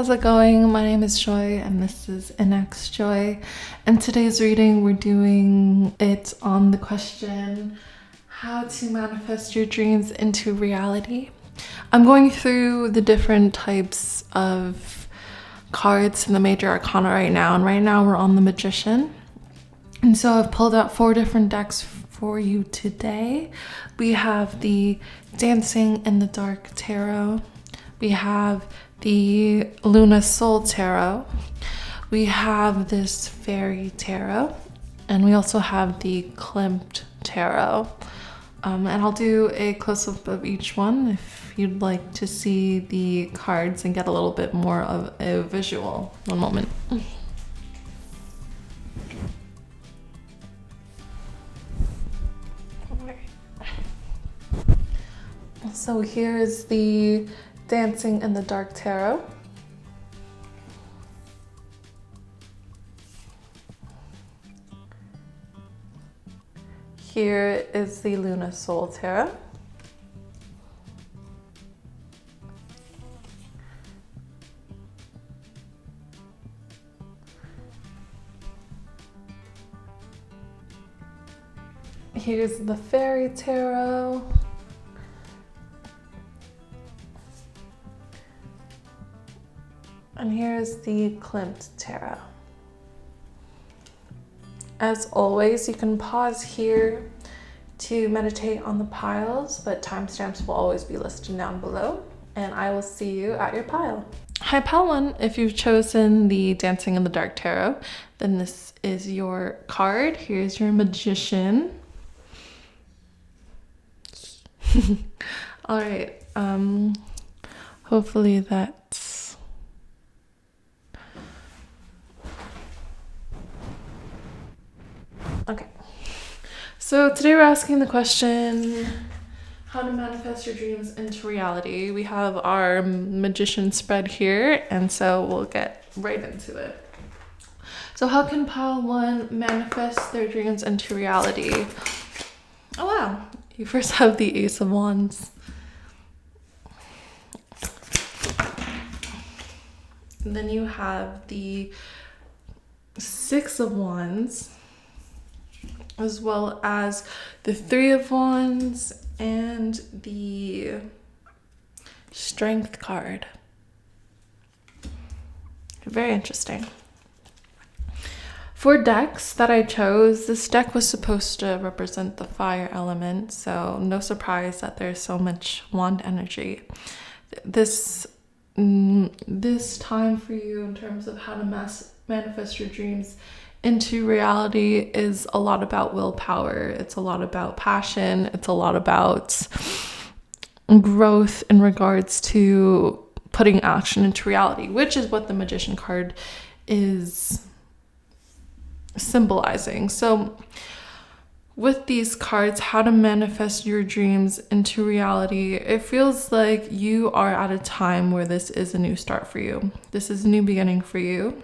how's it going? My name is Joy and this is NX Joy. In today's reading, we're doing it on the question, how to manifest your dreams into reality. I'm going through the different types of cards in the major arcana right now, and right now we're on the Magician. And so I've pulled out 4 different decks for you today. We have the Dancing in the Dark Tarot. We have the Luna Soul Tarot. We have this Fairy Tarot. And we also have the Klimt Tarot. And I'll do a close-up of each one if you'd like to see the cards and get a little bit more of a visual. One moment. So here's the Dancing in the Dark Tarot. Here is the Luna Soul Tarot. Here's the Fairy Tarot. And here's the Klimt Tarot. As always, you can pause here to meditate on the piles, but timestamps will always be listed down below, and I will see you at your pile. Hi, Pile 1. If you've chosen the Dancing in the Dark Tarot, then this is your card. Here's your Magician. All right. Hopefully that's okay. So today we're asking the question, how to manifest your dreams into reality. We have our Magician spread here, and so we'll get right into it. So how can Pile 1 manifest their dreams into reality? Oh wow, you first have the Ace of Wands. And then you have the Six of Wands, as well as the Three of Wands and the Strength card. Very interesting. For decks that I chose, this deck was supposed to represent the fire element, so no surprise that there's so much wand energy. This time for you in terms of how to manifest your dreams into reality is a lot about willpower. It's a lot about passion. It's a lot about growth in regards to putting action into reality, which is what the Magician card is symbolizing. So with these cards, how to manifest your dreams into reality, it feels like you are at a time where this is a new start for you. This is a new beginning for you.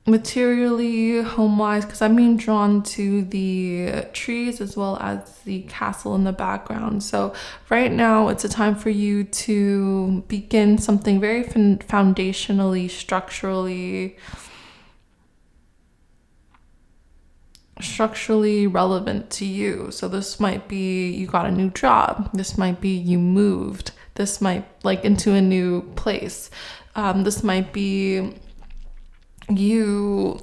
Materially, home-wise, because I'm being drawn to the trees as well as the castle in the background. So right now it's a time for you to begin something very foundationally, structurally relevant to you. So this might be you got a new job. This might be you moved. This might into a new place. This might be you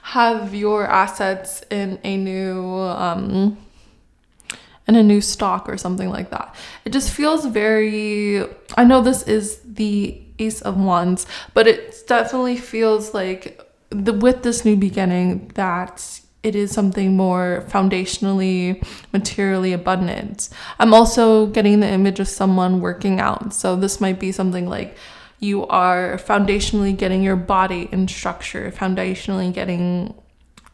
have your assets in a new stock or something like that. It just feels very, I know this is the Ace of Wands, but it definitely feels like with this new beginning that it is something more foundationally, materially abundant. I'm also getting the image of someone working out. So this might be something like you are foundationally getting your body in structure, foundationally getting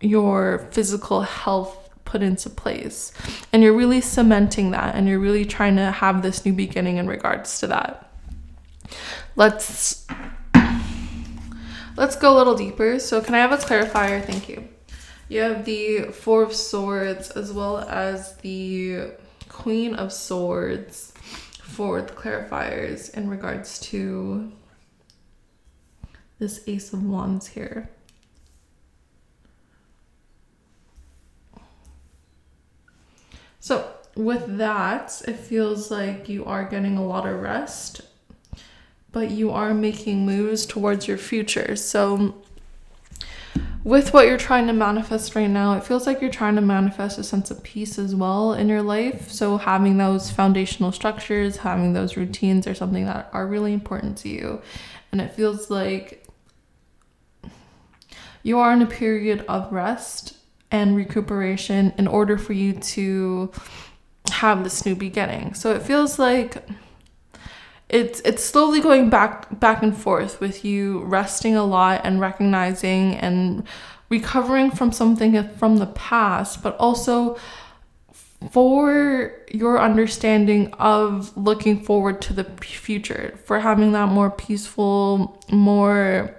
your physical health put into place. And you're really cementing that, and you're really trying to have this new beginning in regards to that. Let's go a little deeper. So can I have a clarifier? Thank you. You have the Four of Swords as well as the Queen of Swords for the clarifiers in regards to this Ace of Wands here. So with that, it feels like you are getting a lot of rest, but you are making moves towards your future. So with what you're trying to manifest right now, it feels like you're trying to manifest a sense of peace as well in your life. So having those foundational structures, having those routines are something that are really important to you. And it feels like you are in a period of rest and recuperation in order for you to have this new beginning. So it feels like it's slowly going back and forth with you resting a lot and recognizing and recovering from something from the past, but also for your understanding of looking forward to the future, for having that more peaceful, more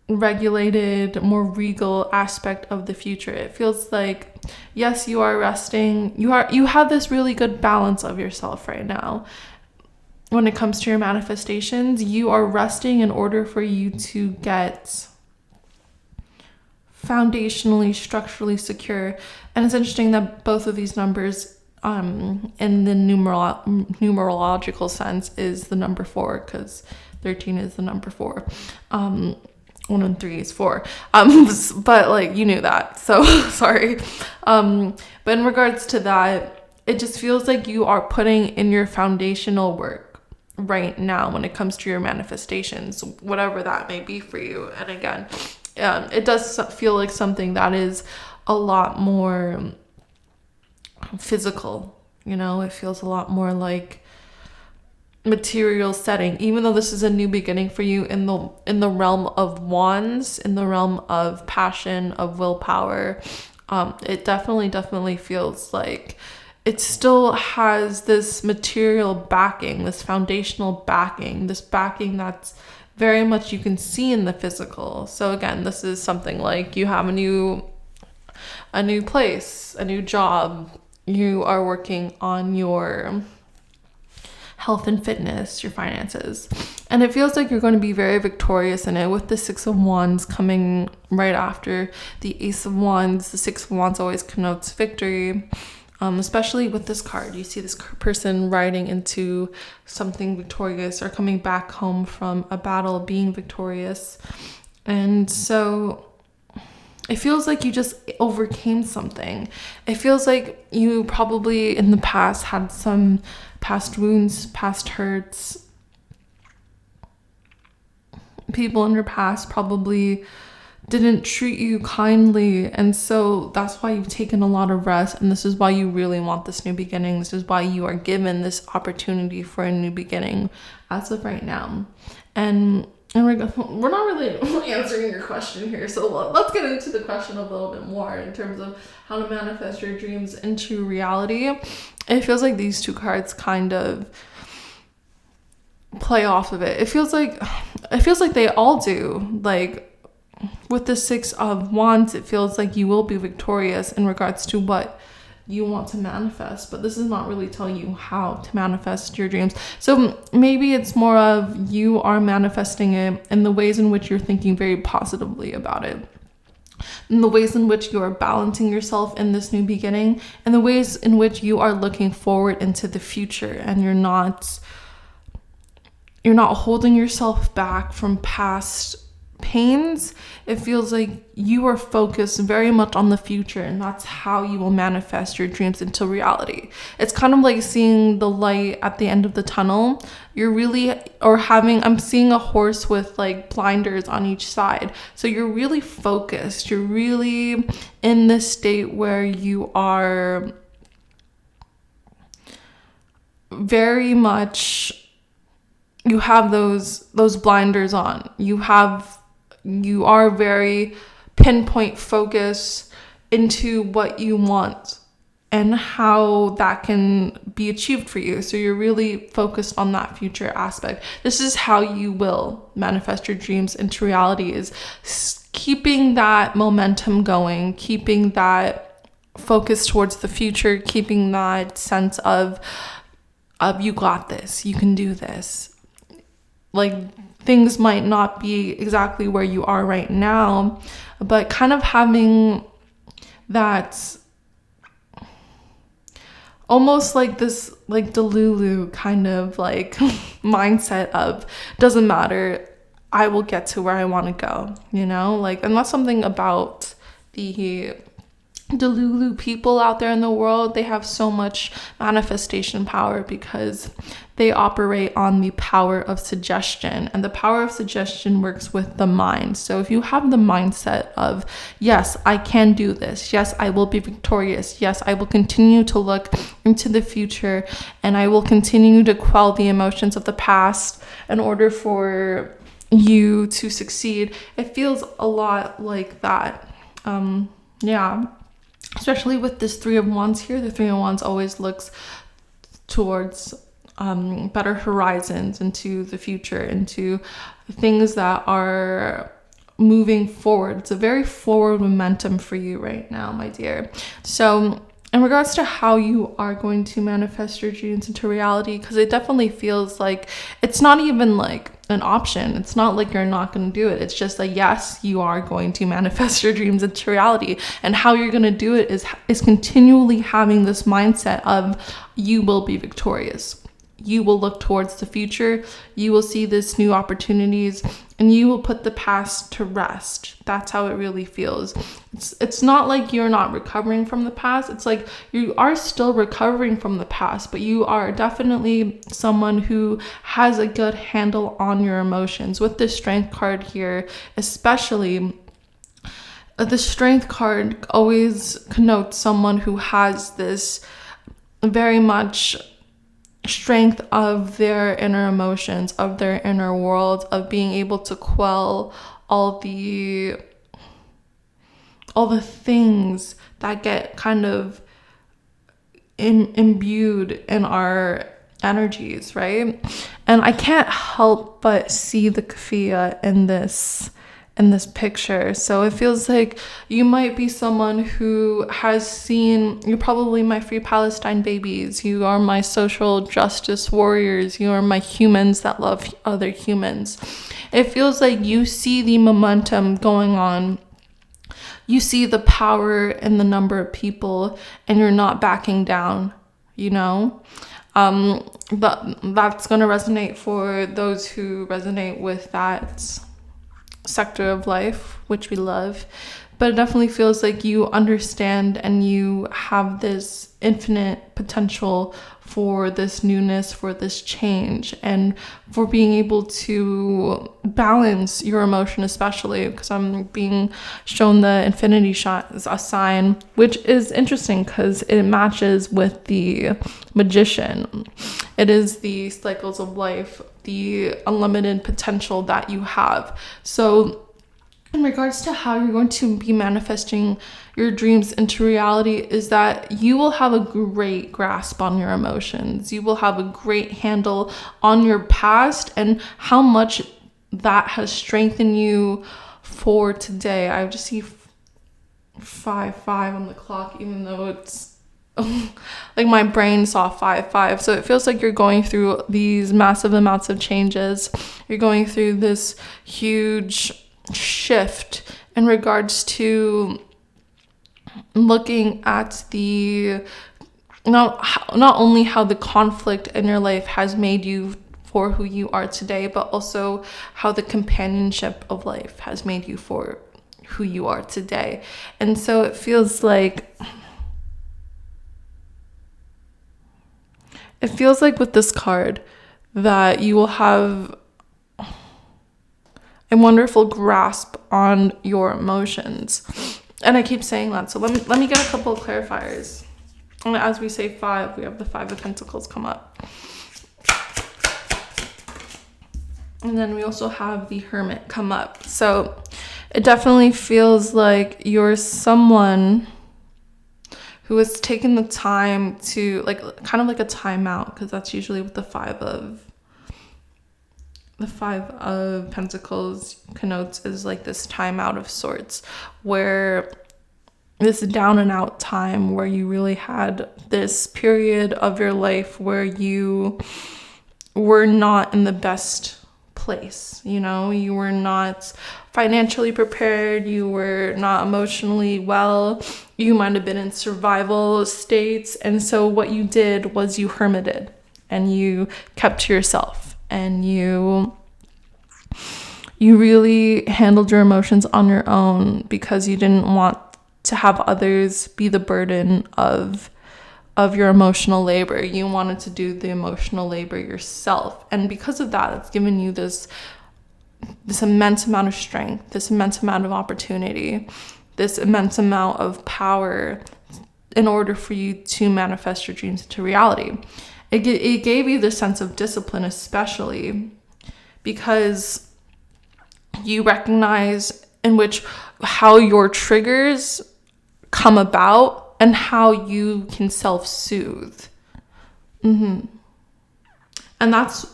regulated, more regal aspect of the future. It feels like, yes, you are resting. You have this really good balance of yourself right now. When it comes to your manifestations, you are resting in order for you to get foundationally, structurally secure. And it's interesting that both of these numbers in the numerological sense is the number 4, because 13 is the number 4. 1 and 3 is 4. But like, you knew that, so sorry. But in regards to that, it just feels like you are putting in your foundational work right now when it comes to your manifestations, whatever that may be for you. And again, it does feel like something that is a lot more physical, you know. It feels a lot more like material setting, even though this is a new beginning for you in the realm of wands, in the realm of passion, of willpower. It definitely feels like it still has this material backing, this foundational backing, this backing that's very much you can see in the physical. So again, this is something like you have a new place, a new job. You are working on your health and fitness, your finances. And it feels like you're going to be very victorious in it, with the 6 of Wands coming right after the Ace of Wands. The 6 of Wands always connotes victory. Especially with this card, you see this person riding into something victorious or coming back home from a battle being victorious. And so it feels like you just overcame something. It feels like you probably in the past had some past wounds, past hurts. People in your past probably didn't treat you kindly, and so that's why you've taken a lot of rest, and this is why you really want this new beginning. This is why you are given this opportunity for a new beginning as of right now. And we're not really answering your question here, so let's get into the question a little bit more in terms of how to manifest your dreams into reality. It feels like these two cards kind of play off of it. It feels like they all do. Like with the 6 of Wands, it feels like you will be victorious in regards to what you want to manifest, but this is not really telling you how to manifest your dreams. So maybe it's more of you are manifesting it in the ways in which you're thinking very positively about it, in the ways in which you are balancing yourself in this new beginning, and the ways in which you are looking forward into the future, and you're not holding yourself back from past pains. It feels like you are focused very much on the future, and that's how you will manifest your dreams into reality. It's kind of like seeing the light at the end of the tunnel. I'm seeing a horse with like blinders on each side. So you're really focused. You're really in this state where you are very much, you have those blinders on. You are very pinpoint focus into what you want and how that can be achieved for you. So you're really focused on that future aspect. This is how you will manifest your dreams into reality, is keeping that momentum going, keeping that focus towards the future, keeping that sense of of you got this, you can do this. Like, things might not be exactly where you are right now, but kind of having that almost like this like Delulu kind of like mindset of, doesn't matter, I will get to where I want to go, you know? Like, and that's something about the Delulu people out there in the world. They have so much manifestation power because they operate on the power of suggestion, and the power of suggestion works with the mind. So if you have the mindset of, yes, I can do this, yes, I will be victorious, yes, I will continue to look into the future, and I will continue to quell the emotions of the past in order for you to succeed, it feels a lot like that. Yeah, especially with this Three of Wands here. The Three of Wands always looks towards better horizons, into the future, into things that are moving forward. It's a very forward momentum for you right now, my dear. So in regards to how you are going to manifest your dreams into reality, because it definitely feels like it's not even like an option. It's not like you're not going to do it. It's just like, yes, you are going to manifest your dreams into reality. And how you're going to do it is continually having this mindset of, you will be victorious. You will look towards the future. You will see this new opportunities, and you will put the past to rest. That's how it really feels. It's not like you're not recovering from the past. It's like you are still recovering from the past, but you are definitely someone who has a good handle on your emotions. With the Strength card here, especially, the Strength card always connotes someone who has this very much strength of their inner emotions, of their inner world, of being able to quell all the things that get kind of imbued in our energies, right? And I can't help but see the kafia in this picture. So it feels like you might be someone who has seen, you're probably my Free Palestine babies, you are my social justice warriors, you are my humans that love other humans. It feels like you see the momentum going on, you see the power in the number of people, and you're not backing down, you know? But that's going to resonate for those who resonate with that sector of life, which we love. But it definitely feels like you understand and you have this infinite potential for this newness, for this change, and for being able to balance your emotion, especially because I'm being shown the infinity shot as a sign, which is interesting because it matches with the Magician. It is the cycles of life, the unlimited potential that you have. So in regards to how you're going to be manifesting your dreams into reality, is that you will have a great grasp on your emotions. You will have a great handle on your past and how much that has strengthened you for today. I just see 5-5 on the clock, even though it's like my brain saw 5-5. So it feels like you're going through these massive amounts of changes. You're going through this huge shift in regards to looking at the not only how the conflict in your life has made you for who you are today, but also how the companionship of life has made you for who you are today. And so it feels like with this card that you will have a wonderful grasp on your emotions. And I keep saying that, so let me get a couple of clarifiers. And as we say 5, we have the 5 of Pentacles come up. And then we also have the Hermit come up. So it definitely feels like you're someone who has taken the time to, like, kind of like a timeout, because that's usually what the 5 of Pentacles connotes, is like this timeout of sorts, where this down and out time where you really had this period of your life where you were not in the best place. You were not financially prepared, you were not emotionally well, you might have been in survival states, and so what you did was you hermited and you kept to yourself, and you really handled your emotions on your own because you didn't want to have others be the burden of your emotional labor. You wanted to do the emotional labor yourself. And because of that, it's given you this immense amount of strength, this immense amount of opportunity, this immense amount of power in order for you to manifest your dreams into reality. It gave you this sense of discipline, especially because you recognize how your triggers come about and how you can self-soothe. And that's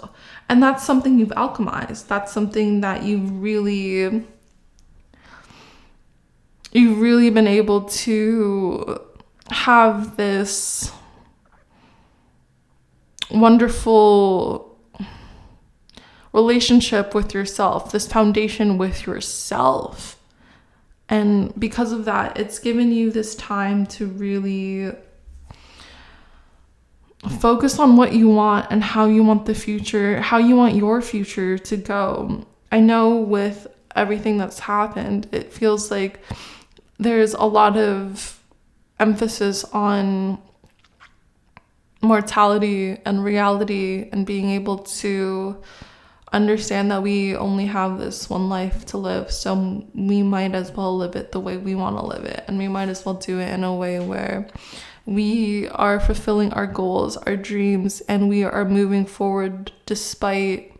something you've alchemized. That's something that you've really been able to have this wonderful relationship with yourself, this foundation with yourself. And because of that, it's given you this time to really focus on what you want and how you want your future to go. I know with everything that's happened, it feels like there's a lot of emphasis on mortality and reality and being able to understand that we only have this one life to live, so we might as well live it the way we want to live it, and we might as well do it in a way where we are fulfilling our goals, our dreams, and we are moving forward despite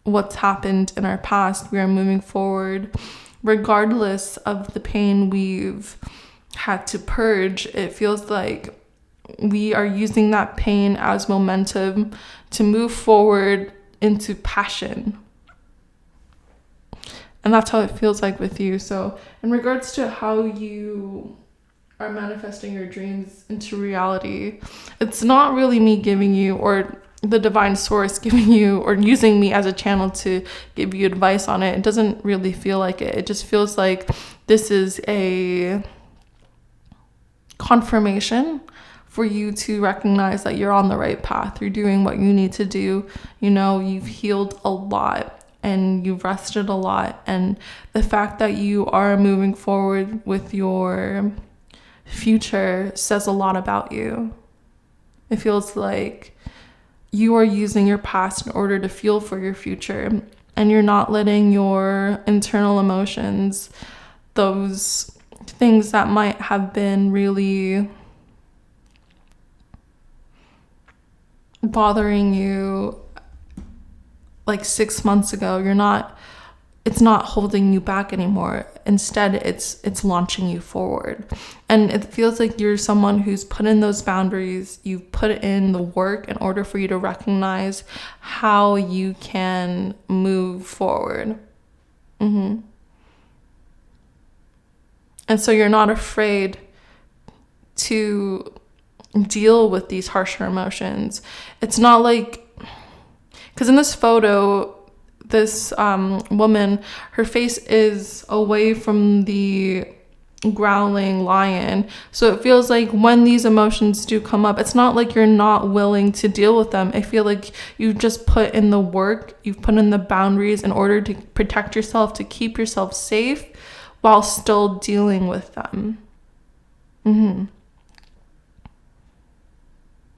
what's happened in our past. We are moving forward regardless of the pain we've had to purge. It feels like we are using that pain as momentum to move forward into passion. And that's how it feels like with you. So in regards to how you are manifesting your dreams into reality, it's not really me giving you, or the divine source giving you, or using me as a channel to give you advice on it. It doesn't really feel like it. It just feels like this is a confirmation for you to recognize that you're on the right path. You're doing what you need to do. You've healed a lot and you've rested a lot. And the fact that you are moving forward with your future says a lot about you. It feels like you are using your past in order to fuel for your future, and you're not letting your internal emotions, those things that might have been really bothering you like 6 months ago, it's not holding you back anymore. Instead, it's launching you forward. And it feels like you're someone who's put in those boundaries. You've put in the work in order for you to recognize how you can move forward. And so you're not afraid to deal with these harsher emotions. It's not like, because in this photo, this woman, her face is away from the growling lion. So it feels like when these emotions do come up, it's not like you're not willing to deal with them. I feel like you've just put in the work, you've put in the boundaries in order to protect yourself, to keep yourself safe while still dealing with them.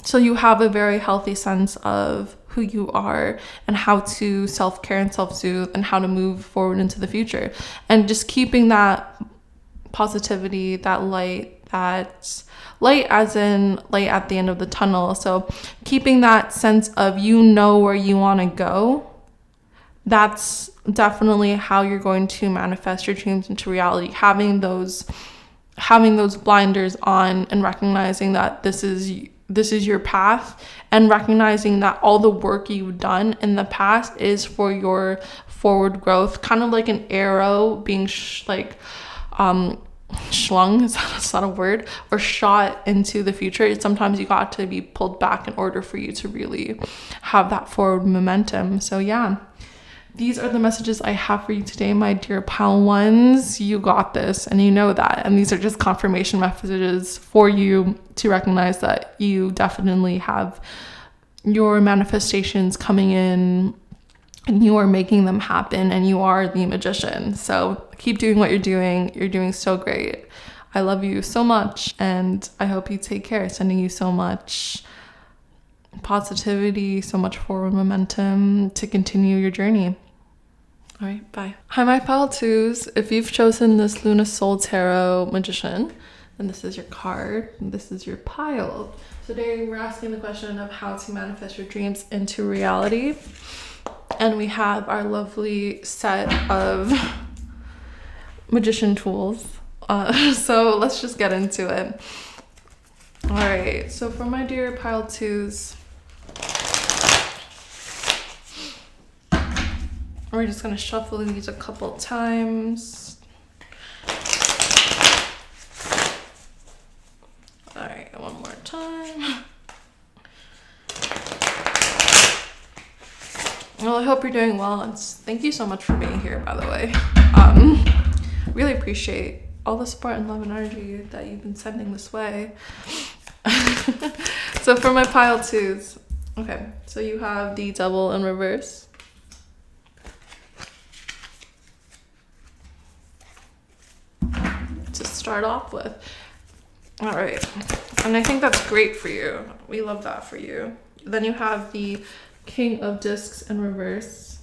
So you have a very healthy sense of who you are and how to self-care and self-soothe and how to move forward into the future. And just keeping that positivity, that light as in light at the end of the tunnel. So keeping that sense of where you want to go, that's definitely how you're going to manifest your dreams into reality. Having those blinders on and recognizing that this is your path, and recognizing that all the work you've done in the past is for your forward growth, kind of like an arrow being swung, is that not a word, or shot into the future. Sometimes you got to be pulled back in order for you to really have that forward momentum. So yeah, these are the messages I have for you today, my dear pile ones. You got this, and you know that. And these are just confirmation messages for you to recognize that you definitely have your manifestations coming in, and you are making them happen, and you are the magician. So keep doing what you're doing. You're doing so great. I love you so much, and I hope you take care. Sending you so much positivity, so much forward momentum to continue your journey. All right, bye. Hi, my pile twos. If you've chosen this Luna Soul Tarot Magician, then this is your card, and this is your pile. Today we're asking the question of how to manifest your dreams into reality. And we have our lovely set of magician tools. So let's just get into it. All right, so for my dear pile twos, we're just gonna shuffle these a couple times. All right, one more time. Well, I hope you're doing well, and thank you so much for being here, by the way. Really appreciate all the support and love and energy that you've been sending this way. So for my pile twos, okay, so you have the Devil in reverse. To start off with. All right, and I think that's great for you. We love that for you. Then you have the King of Discs in reverse.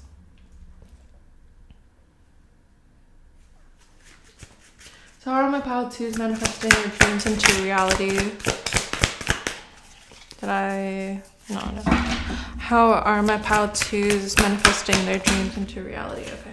So how are my pile twos manifesting your dreams into reality? No. How are my pile twos manifesting their dreams into reality? Okay.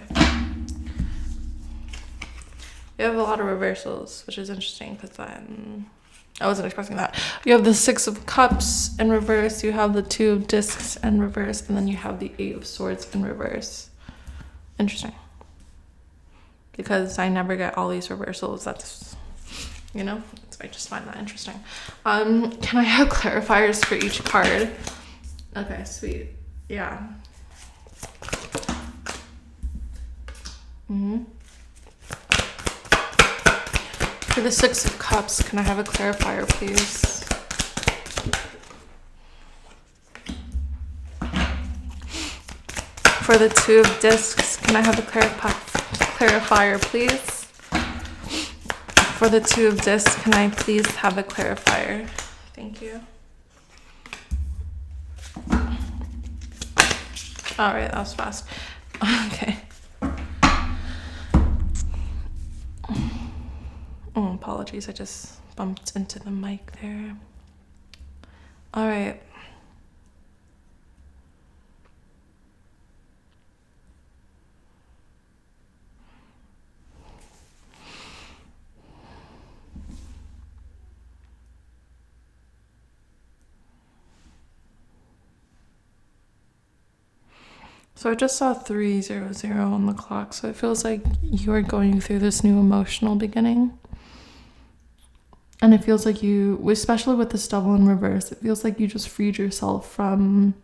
You have a lot of reversals, which is interesting because I wasn't expecting that. You have the Six of Cups in reverse, you have the Two of Discs in reverse, and then you have the Eight of Swords in reverse. Interesting. Because I never get all these reversals. That's, I just find that interesting. Can I have clarifiers for each card? Okay, sweet. Yeah. For the Six of Cups, can I have a clarifier, please? For the Two of Discs, can I have a clarifier, please? For the Two of Discs, can I please have a clarifier? Thank you. All right, that was fast. Okay. Oh, apologies, I just bumped into the mic there. All right. So I just saw 300 on the clock, so it feels like you are going through this new emotional beginning. And it feels like you, especially with this Devil in reverse, it feels like you just freed yourself from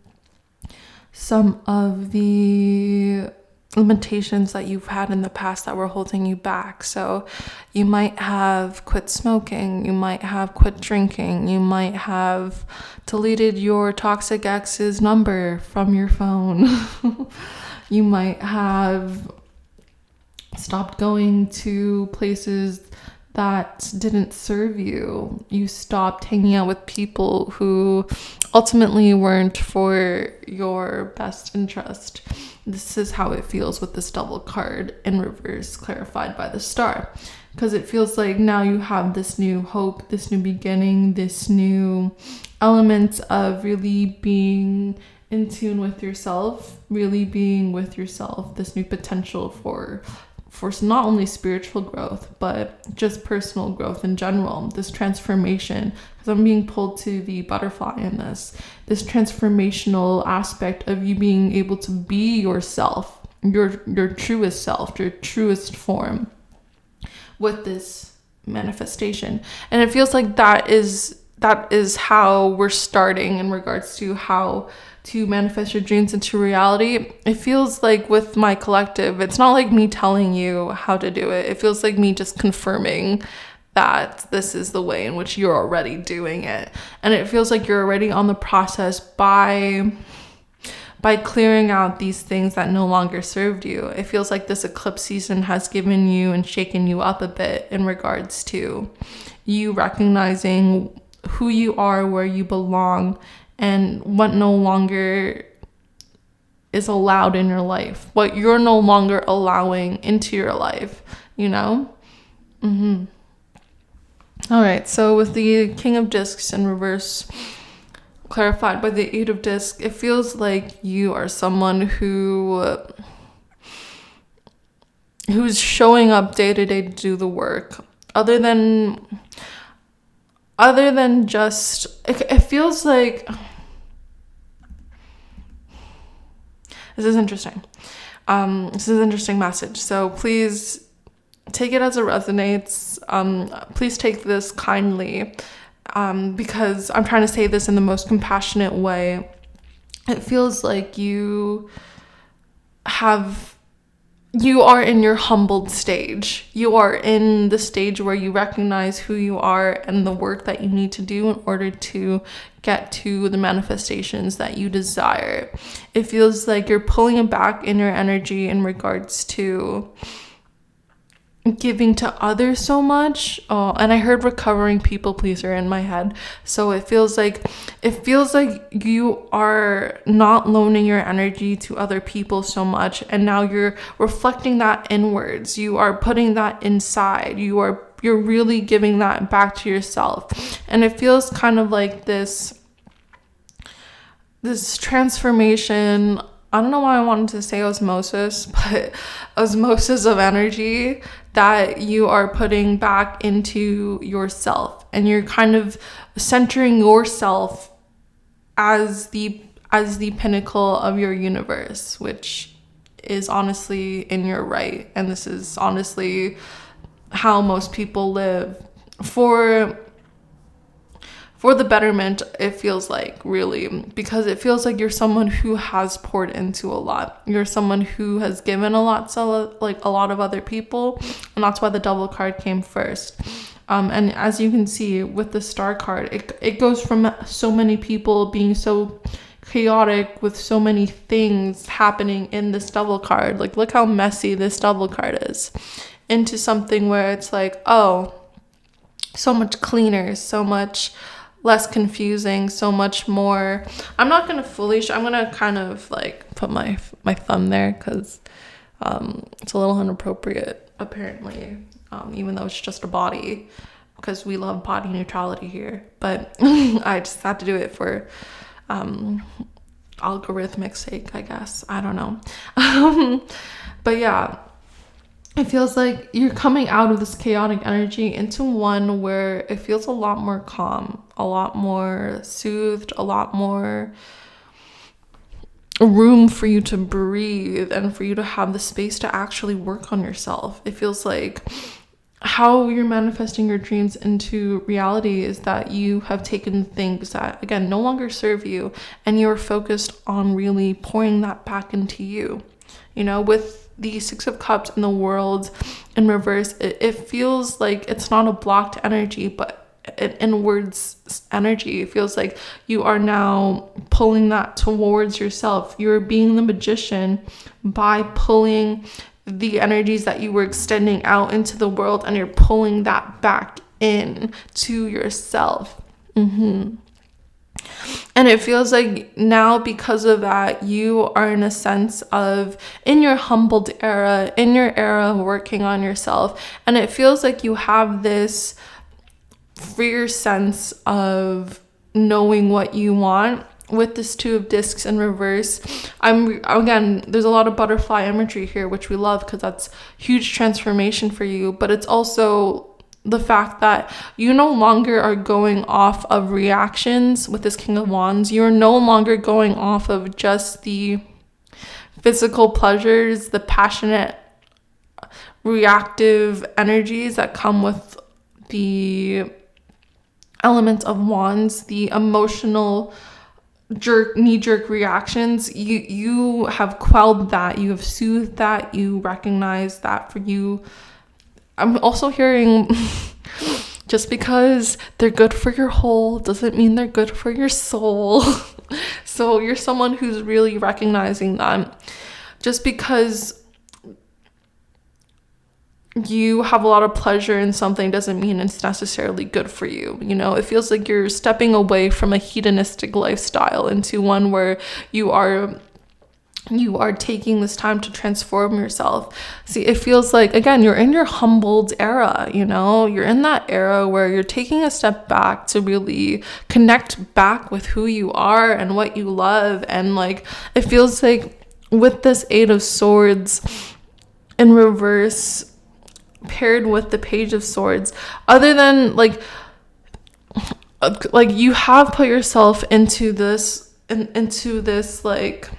some of the limitations that you've had in the past that were holding you back. So you might have quit smoking, you might have quit drinking, you might have deleted your toxic ex's number from your phone. You might have stopped going to places that didn't serve you. You stopped hanging out with people who ultimately weren't for your best interest. This is how it feels with this Devil card in reverse, clarified by the Star. Because it feels like now you have this new hope, this new beginning, this new element of really being in tune with yourself, really being with yourself, this new potential for not only spiritual growth, but just personal growth in general, this transformation, because I'm being pulled to the butterfly in this transformational aspect of you being able to be yourself, your truest self, your truest form with this manifestation. And it feels like that is how we're starting in regards to how to manifest your dreams into reality. It feels like with my collective, it's not like me telling you how to do it. It feels like me just confirming that this is the way in which you're already doing it. And it feels like you're already on the process by clearing out these things that no longer served you. It feels like this eclipse season has given you and shaken you up a bit in regards to you recognizing who you are, where you belong, and what no longer is allowed in your life, what you're no longer allowing into your life, you know? All right, so with the King of Discs in reverse, clarified by the Eight of Discs, it feels like you are someone who's showing up day to day to do the work. Other than just, it feels like, this is interesting. This is an interesting message. So please take it as it resonates. Please take this kindly, because I'm trying to say this in the most compassionate way. It feels like you are in your humbled stage. You are in the stage where you recognize who you are and the work that you need to do in order to get to the manifestations that you desire. It feels like you're pulling it back in your energy in regards to giving to others so much. And I heard recovering people pleaser in my head. So it feels like you are not loaning your energy to other people so much, and now you're reflecting that inwards. You are putting that inside. You're really giving that back to yourself. And it feels kind of like this transformation. I don't know why I wanted to say osmosis, but osmosis of energy that you are putting back into yourself, and you're kind of centering yourself as the pinnacle of your universe, which is honestly in your right. And this is honestly how most people live for the betterment. It feels like, really, because it feels like you're someone who has poured into a lot. You're someone who has given a lot to like a lot of other people, and that's why the Devil card came first. And as you can see with the Star card, it goes from so many people being so chaotic with so many things happening in this Devil card, like look how messy this Devil card is, into something where it's like, oh, so much cleaner, so much less confusing, so much more. I'm not gonna I'm gonna kind of like put my thumb there because it's a little inappropriate apparently, even though it's just a body, because we love body neutrality here. But I just had to do it for algorithmic sake, I guess. I don't know. But yeah, it feels like you're coming out of this chaotic energy into one where it feels a lot more calm, a lot more soothed, a lot more room for you to breathe and for you to have the space to actually work on yourself. It feels like how you're manifesting your dreams into reality is that you have taken things that, again, no longer serve you, and you're focused on really pouring that back into you. You know, with the Six of Cups in the World in reverse, it feels like it's not a blocked energy, but an inwards energy. It feels like you are now pulling that towards yourself. You're being the magician by pulling the energies that you were extending out into the world, and you're pulling that back in to yourself. And it feels like now, because of that, you are in a sense of in your humbled era, in your era working on yourself. And it feels like you have this freer sense of knowing what you want. With this Two of Discs in reverse, again, there's a lot of butterfly imagery here, which we love because that's huge transformation for you. But it's also the fact that you no longer are going off of reactions with this King of Wands. You're no longer going off of just the physical pleasures, the passionate, reactive energies that come with the element of wands, the emotional knee-jerk reactions, you have quelled that, you have soothed that, you recognize that for you. I'm also hearing just because they're good for your whole doesn't mean they're good for your soul. So you're someone who's really recognizing that. Just because you have a lot of pleasure in something doesn't mean it's necessarily good for you. You know, it feels like you're stepping away from a hedonistic lifestyle into one where you are taking this time to transform yourself. See, it feels like, again, you're in your humbled era, you know, you're in that era where you're taking a step back to really connect back with who you are and what you love. And like, it feels like with this Eight of Swords in reverse, paired with the Page of Swords, other than like you have put yourself into this like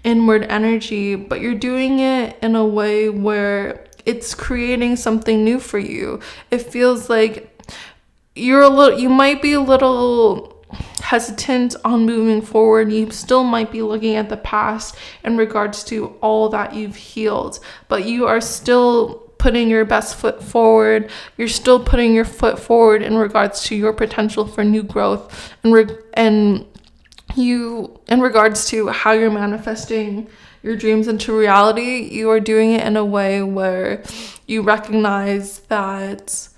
inward energy, but you're doing it in a way where it's creating something new for you. It feels like you might be a little hesitant on moving forward. You still might be looking at the past in regards to all that you've healed, but you are still putting your best foot forward. You're still putting your foot forward in regards to your potential for new growth, and you, in regards to how you're manifesting your dreams into reality, you are doing it in a way where you recognize that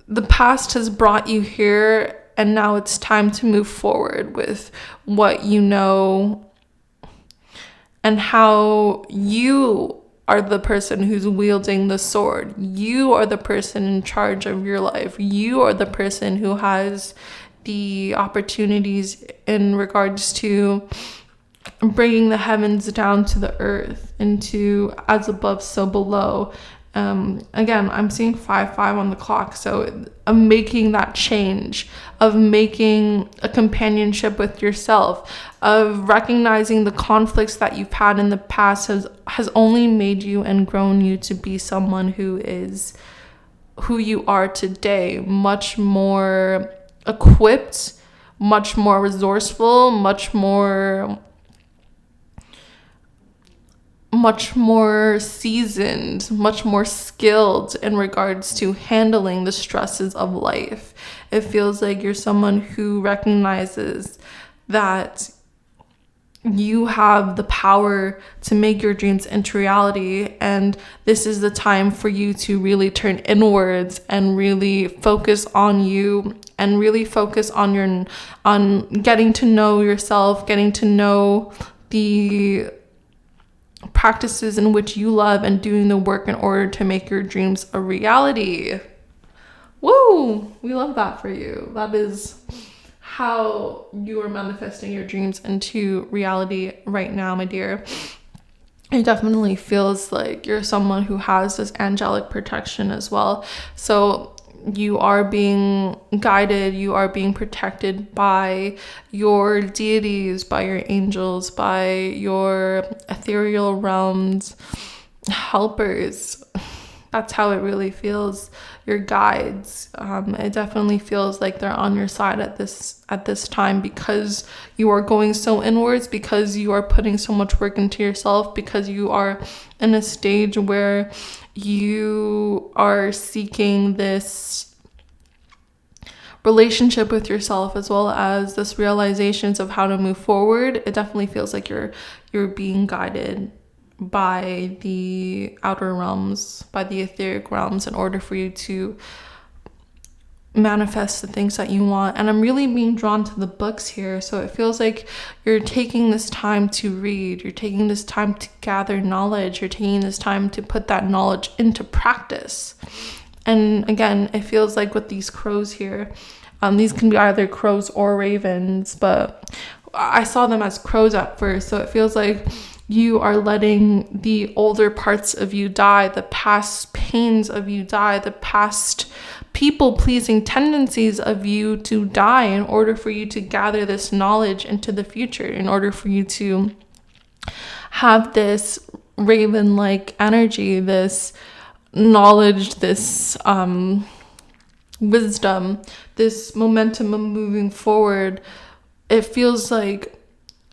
the past has brought you here, and now it's time to move forward with what you know and how you are the person who's wielding the sword. You are the person in charge of your life. You are the person who has the opportunities in regards to bringing the heavens down to the earth, into as above, so below. Again, I'm seeing 5-5 on the clock. So I'm making that change, of making a companionship with yourself, of recognizing the conflicts that you've had in the past has only made you and grown you to be someone who is who you are today, much more equipped, much more resourceful, much more seasoned, much more skilled in regards to handling the stresses of life. It feels like you're someone who recognizes that you have the power to make your dreams into reality, and this is the time for you to really turn inwards and really focus on you, and really focus on getting to know yourself, getting to know the practices in which you love, and doing the work in order to make your dreams a reality. Woo! We love that for you. That is how you are manifesting your dreams into reality right now, my dear. It definitely feels like you're someone who has this angelic protection as well. So you are being guided, you are being protected by your deities, by your angels, by your ethereal realms, helpers. That's how it really feels. Your guides. It definitely feels like they're on your side at this time, because you are going so inwards, because you are putting so much work into yourself, because you are in a stage where you are seeking this relationship with yourself, as well as this realizations of how to move forward. It definitely feels like you're being guided by the outer realms, by the etheric realms, in order for you to manifest the things that you want. And I'm really being drawn to the books here. So it feels like you're taking this time to read, you're taking this time to gather knowledge, you're taking this time to put that knowledge into practice. And again, it feels like with these crows here, these can be either crows or ravens, but I saw them as crows at first. So it feels like you are letting the older parts of you die, the past pains of you die, the past people-pleasing tendencies of you to die, in order for you to gather this knowledge into the future, in order for you to have this raven-like energy, this knowledge, this wisdom, this momentum of moving forward. It feels like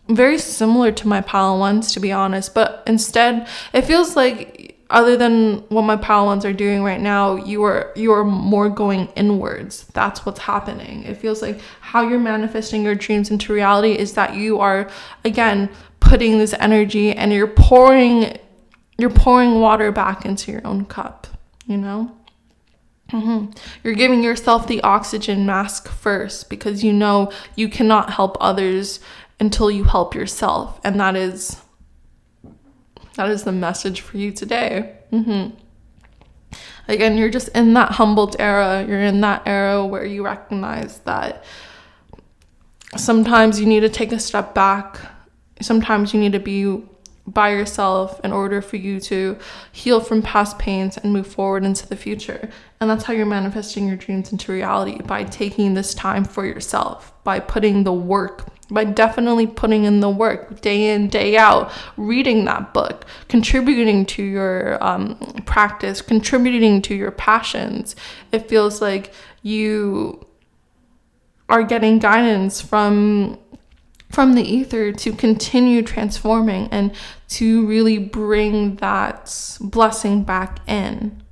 very similar to my Palo ones, to be honest, but instead it feels like, other than what my Palo ones are doing right now, you are more going inwards. That's what's happening. It feels like how you're manifesting your dreams into reality is that you are, again, putting this energy and you're pouring water back into your own cup, you know? You're giving yourself the oxygen mask first, because you know you cannot help others until you help yourself. And that is the message for you today. Again, you're just in that humbled era. You're in that era where you recognize that sometimes you need to take a step back. Sometimes you need to be by yourself in order for you to heal from past pains and move forward into the future. And that's how you're manifesting your dreams into reality, by taking this time for yourself, by putting the work, by definitely putting in the work day in, day out, reading that book, contributing to your practice, contributing to your passions. It feels like you are getting guidance from the ether to continue transforming and to really bring that blessing back in.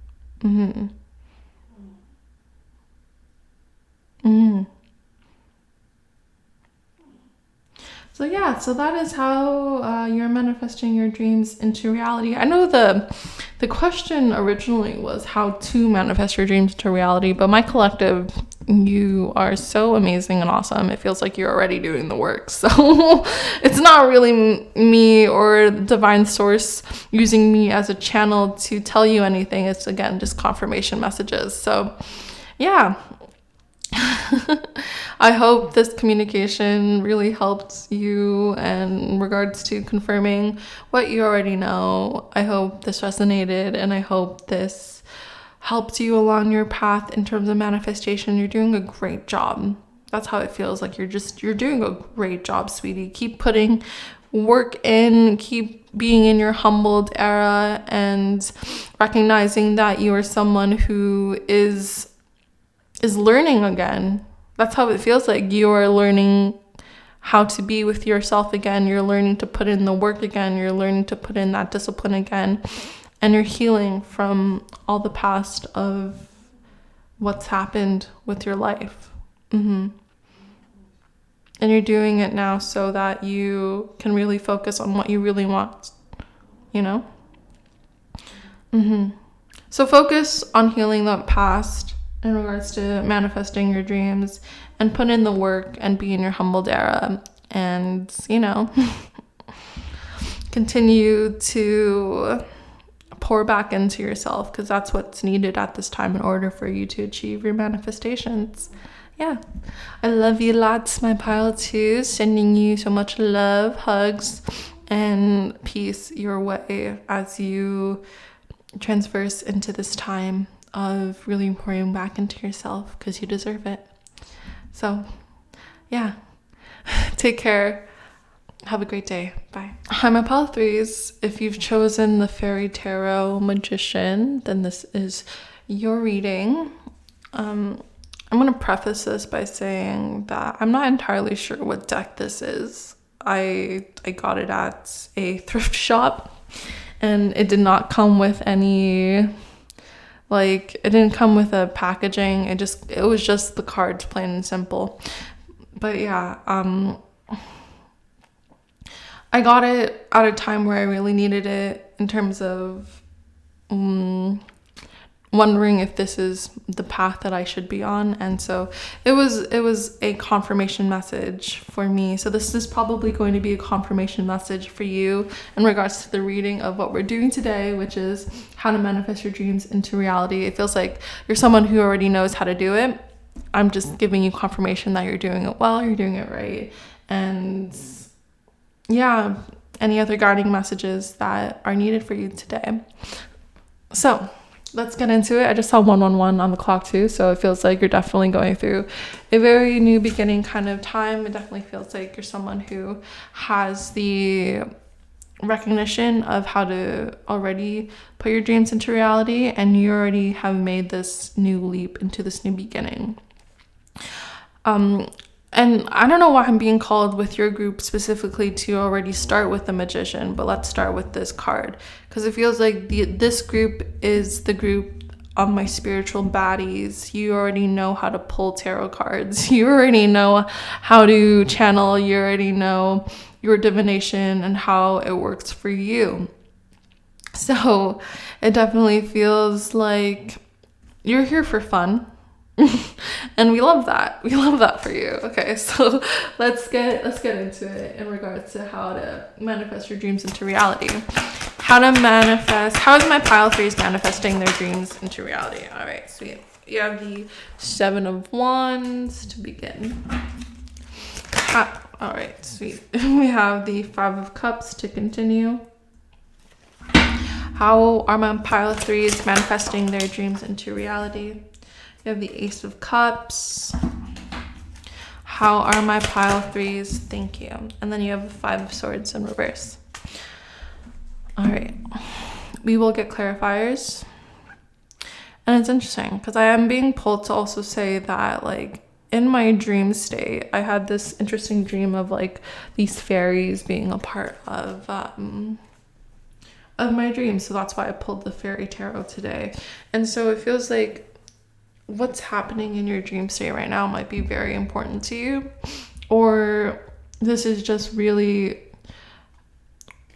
So that is how you're manifesting your dreams into reality. I know the question originally was how to manifest your dreams into reality, but my collective, you are so amazing and awesome. It feels like you're already doing the work. So it's not really me or divine source using me as a channel to tell you anything. It's, again, just confirmation messages. So yeah. I hope this communication really helped you in regards to confirming what you already know. I hope this resonated, and I hope this helped you along your path in terms of manifestation. You're doing a great job. That's how it feels like. You're doing a great job, sweetie. Keep putting work in, keep being in your humbled era, and recognizing that you are someone who is learning again. That's how it feels like. You are learning how to be with yourself again. You're learning to put in the work again. You're learning to put in that discipline again. And you're healing from all the past of what's happened with your life. And you're doing it now so that you can really focus on what you really want, you know? So focus on healing that past in regards to manifesting your dreams, and put in the work and be in your humbled era, and, you know, continue to pour back into yourself, because that's what's needed at this time in order for you to achieve your manifestations. Yeah, I love you lots, my pile 2. Sending you so much love, hugs, and peace your way as you transverse into this time of really pouring back into yourself, because you deserve it. So yeah, take care. Have a great day. Bye. Hi, my pile 3s. If you've chosen the Fairy Tarot Magician, then this is your reading. I'm going to preface this by saying that I'm not entirely sure what deck this is. I got it at a thrift shop, and it did not come with any... Like, it didn't come with a packaging. It was just the cards, plain and simple. But yeah, I got it at a time where I really needed it in terms of wondering if this is the path that I should be on. And so it was a confirmation message for me. So this is probably going to be a confirmation message for you in regards to the reading of what we're doing today, which is how to manifest your dreams into reality. It feels like you're someone who already knows how to do it. I'm just giving you confirmation that you're doing it well, you're doing it right. And yeah, any other guiding messages that are needed for you today. So let's get into it. I just saw 111 on the clock too, so it feels like you're definitely going through a very new beginning kind of time. It definitely feels like you're someone who has the recognition of how to already put your dreams into reality, and you already have made this new leap into this new beginning. And I don't know why I'm being called with your group specifically to already start with the Magician, but let's start with this card, because it feels like this group is the group of my spiritual baddies. You already know how to pull tarot cards. You already know how to channel. You already know your divination and how it works for you. So it definitely feels like you're here for fun. And we love that. We love that for you. Okay, so let's get into it in regards to how to manifest your dreams into reality. How is my pile threes manifesting their dreams into reality? All right, sweet. You have the 7 of Wands to begin. All right, sweet. We have the 5 of Cups to continue. How are my pile threes manifesting their dreams into reality? You have the Ace of Cups. How are my pile threes? Thank you. And then you have the 5 of Swords in reverse. All right. We will get clarifiers. And it's interesting because I am being pulled to also say that, like, in my dream state, I had this interesting dream of like these fairies being a part of my dream. So that's why I pulled the fairy tarot today. And so it feels like what's happening in your dream state right now might be very important to you, or this is just really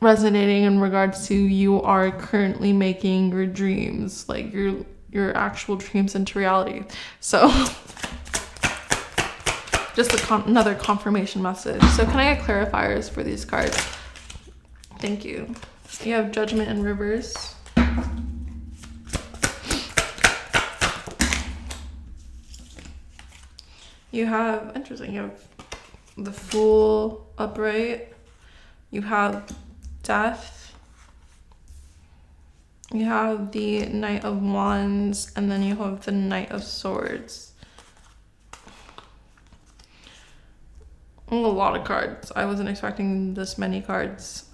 resonating in regards to you are currently making your dreams, like your actual dreams, into reality. So just another confirmation message. So can I get clarifiers for these cards? Thank you. You have Judgment in reverse. You have, interesting, you have the Fool upright. You have Death. You have the Knight of Wands, and then you have the Knight of Swords. A lot of cards. I wasn't expecting this many cards.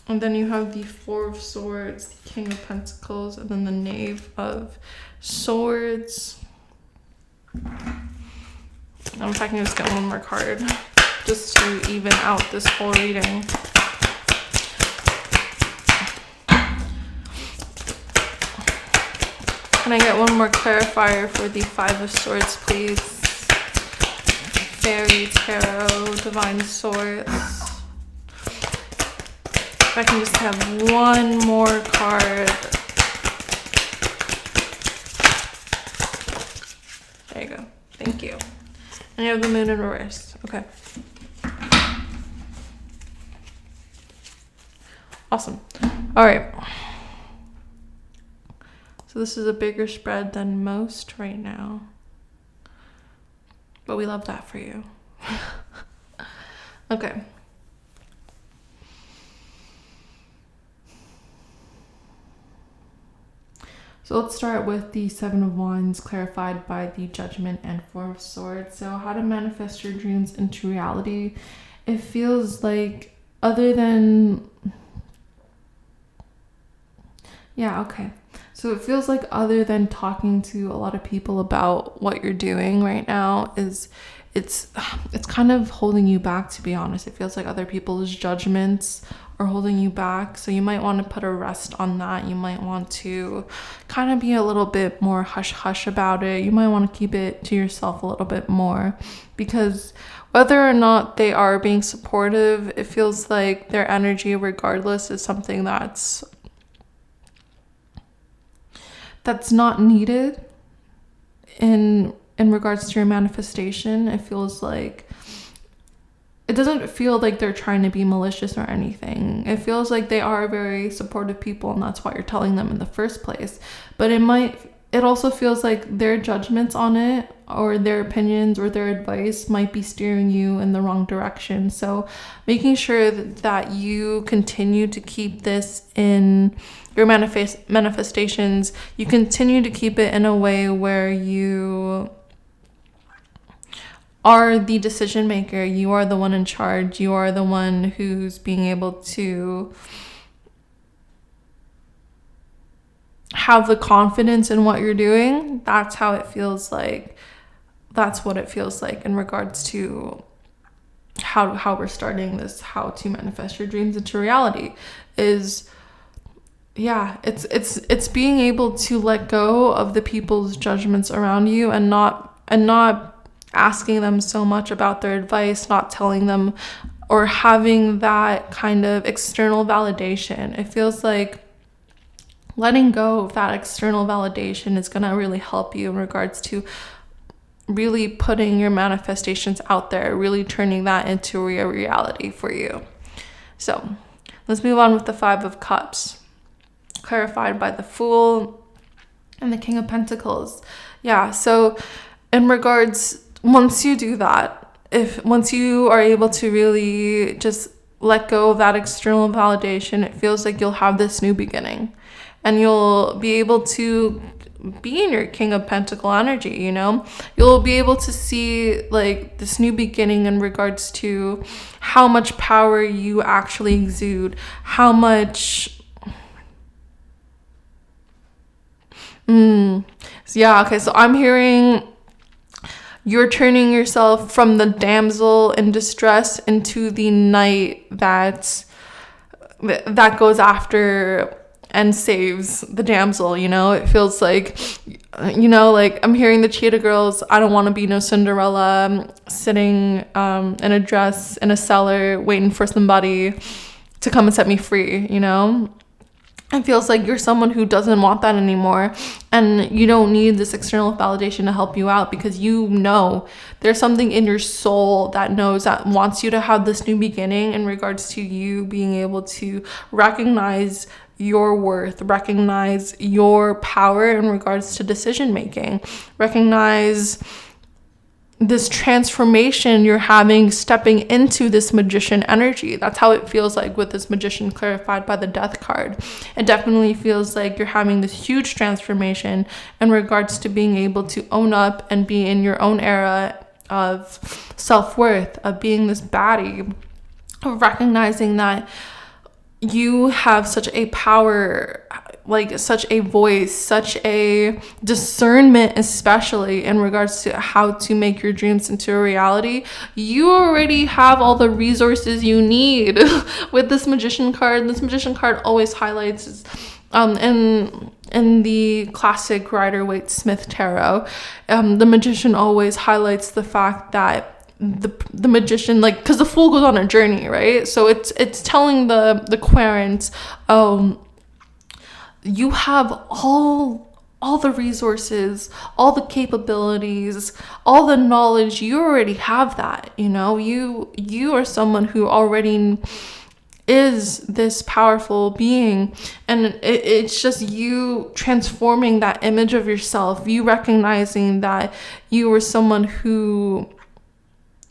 And then you have the 4 of Swords, the King of Pentacles, and then the Knave of Swords. If I can just get one more card just to even out this whole reading. Can I get one more clarifier for the 5 of Swords, please? Fairy Tarot, Divine Source. If I can just have one more card. There you go. Thank you. And you have the Moon in reverse. Okay. Awesome. All right. So this is a bigger spread than most right now, but we love that for you. Okay. So let's start with the 7 of Wands clarified by the Judgment and 4 of Swords. So how to manifest your dreams into reality. It feels like other than... Yeah, okay. So it feels like other than talking to a lot of people about what you're doing right now, it's kind of holding you back, to be honest. It feels like other people's judgments are holding you back. So you might want to put a rest on that. You might want to kind of be a little bit more hush-hush about it. You might want to keep it to yourself a little bit more, because whether or not they are being supportive, it feels like their energy, regardless, is something that's not needed in regards to your manifestation. It feels like it doesn't feel like they're trying to be malicious or anything. It feels like they are very supportive people, and that's why you're telling them in the first place. But it also feels like their judgments on it or their opinions or their advice might be steering you in the wrong direction. So making sure that you continue to keep this in your manifestations, you continue to keep it in a way where you are the decision maker, you are the one in charge, you are the one who's being able to have the confidence in what you're doing. That's how it feels like. That's what it feels like in regards to how we're starting this, how to manifest your dreams into reality, is it's being able to let go of the people's judgments around you and not asking them so much about their advice, not telling them or having that kind of external validation. It feels like letting go of that external validation is going to really help you in regards to really putting your manifestations out there, really turning that into a reality for you. So let's move on with the 5 of Cups, clarified by the Fool and the King of Pentacles. Yeah, so in regards, once you do that, once you are able to really just let go of that external validation, it feels like you'll have this new beginning and you'll be able to be in your King of Pentacle energy, you know? You'll be able to see like this new beginning in regards to how much power you actually exude, how much so I'm hearing you're turning yourself from the damsel in distress into the knight that goes after and saves the damsel, you know? It feels like, you know, like I'm hearing the Cheetah Girls, I don't want to be no Cinderella sitting in a dress in a cellar waiting for somebody to come and set me free, you know? It feels like you're someone who doesn't want that anymore, and you don't need this external validation to help you out, because you know there's something in your soul that knows, that wants you to have this new beginning in regards to you being able to recognize your worth, recognize your power in regards to decision making, recognize this transformation you're having stepping into this magician energy. That's how it feels like with this Magician clarified by the Death card. It definitely feels like you're having this huge transformation in regards to being able to own up and be in your own era of self-worth, of being this baddie, of recognizing that you have such a power, like such a voice, such a discernment, especially in regards to how to make your dreams into a reality. You already have all the resources you need with this Magician card. This Magician card always highlights in the classic Rider-Waite-Smith tarot, the Magician always highlights the fact that the magician, like, because the Fool goes on a journey, right? So it's telling the querent, you have all the resources, all the capabilities, all the knowledge. You already have that, you know? You are someone who already is this powerful being, and it's just you transforming that image of yourself, you recognizing that you are someone who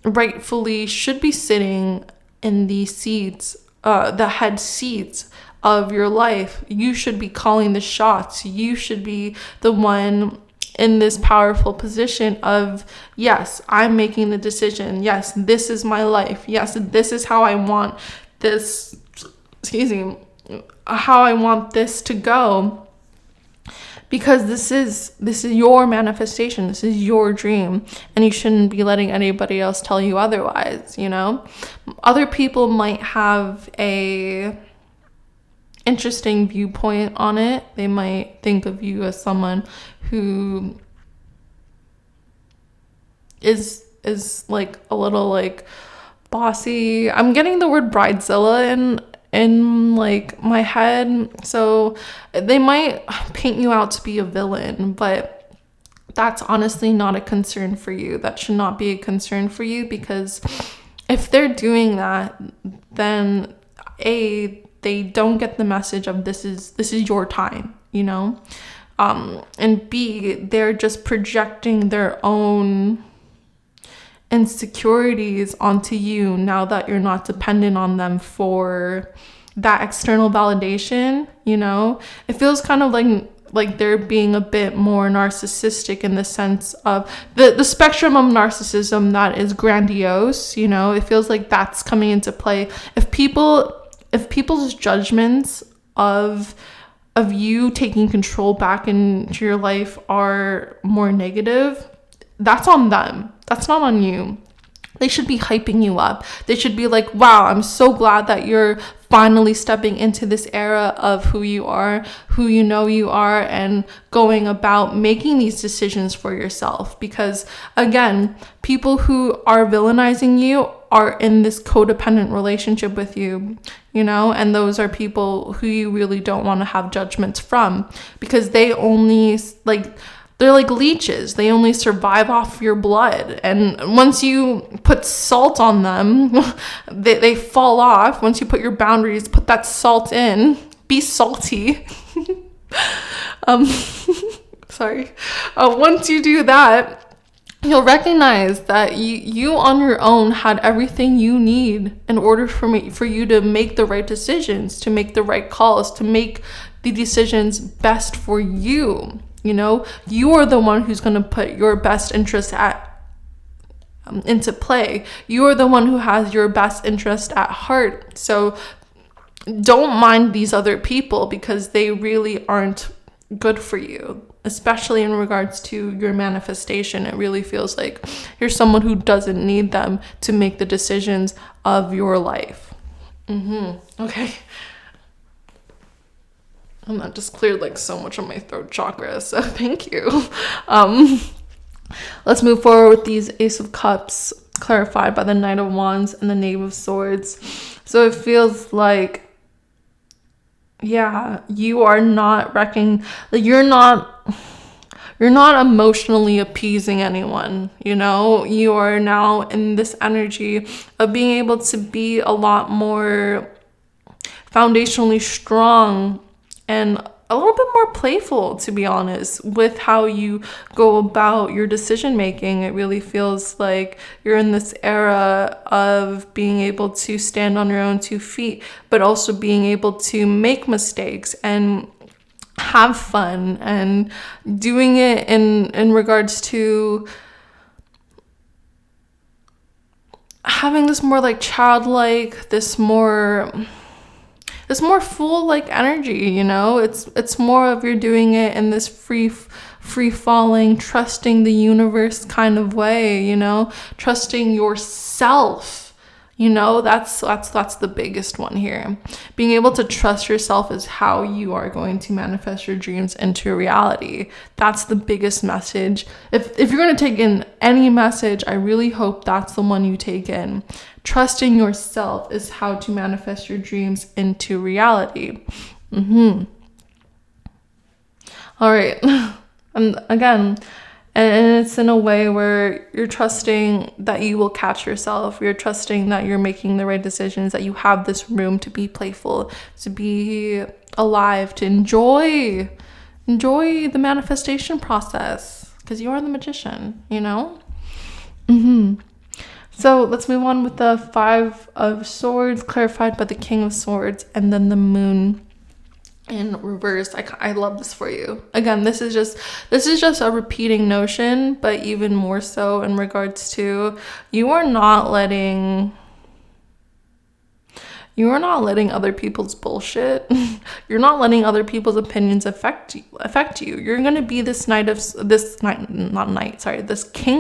rightfully should be sitting in the seats, the head seats of your life. You should be calling the shots. You should be the one in this powerful position of, yes, I'm making the decision. Yes, this is my life. Yes, this is how I want this, how I want this to go. Because this is your manifestation, this is your dream, and you shouldn't be letting anybody else tell you otherwise, you know? Other people might have a interesting viewpoint on it. They might think of you as someone who is like a little like bossy. I'm getting the word bridezilla in like my head, so they might paint you out to be a villain, but that's honestly not a concern for you. That should not be a concern for you, because if they're doing that, then they don't get the message of this is your time, you know? And B, they're just projecting their own insecurities onto you now that you're not dependent on them for that external validation. It feels kind of like they're being a bit more narcissistic in the sense of the spectrum of narcissism that is grandiose. It feels like that's coming into play. If people's judgments of you taking control back into your life are more negative, that's on them. That's not on you. They should be hyping you up. They should be like, wow, I'm so glad that you're finally stepping into this era of who you are, who you are, and going about making these decisions for yourself. Because again, people who are villainizing you are in this codependent relationship with you, and those are people who you really don't want to have judgments from, because they only they're like leeches. They only survive off your blood. And once you put salt on them, they fall off. Once you put your boundaries, put that salt in, be salty. Sorry. Once you do that, you'll recognize that you on your own had everything you need in order for you to make the right decisions, to make the right calls, to make the decisions best for you. You are the one who's going to put your best interest into play. You are the one who has your best interest at heart. So don't mind these other people, because they really aren't good for you, especially in regards to your manifestation. It really feels like you're someone who doesn't need them to make the decisions of your life. Okay. And that just cleared so much of my throat chakra, so thank you. Let's move forward with these Ace of Cups clarified by the Knight of Wands and the Knave of Swords. So it feels like, you are not you're not emotionally appeasing anyone. You are now in this energy of being able to be a lot more foundationally strong and a little bit more playful, to be honest, with how you go about your decision making. It really feels like you're in this era of being able to stand on your own 2 feet, but also being able to make mistakes and have fun, and doing it in regards to having this more childlike, this more full energy. It's more of you're doing it in this free falling, trusting the universe kind of way, trusting yourself. That's the biggest one here. Being able to trust yourself is how you are going to manifest your dreams into reality. That's the biggest message. If you're going to take in any message, I really hope that's the one you take in. Trusting yourself is how to manifest your dreams into reality. All right. And again, and it's in a way where you're trusting that you will catch yourself. You're trusting that you're making the right decisions, that you have this room to be playful, to be alive, to enjoy the manifestation process, because you are the magician, So let's move on with the 5 of Swords, clarified by the King of Swords, and then the Moon in reverse. I love this for you. Again, this is just a repeating notion, but even more so in regards to you are not letting other people's bullshit. You're not letting other people's opinions affect you. You're gonna be this King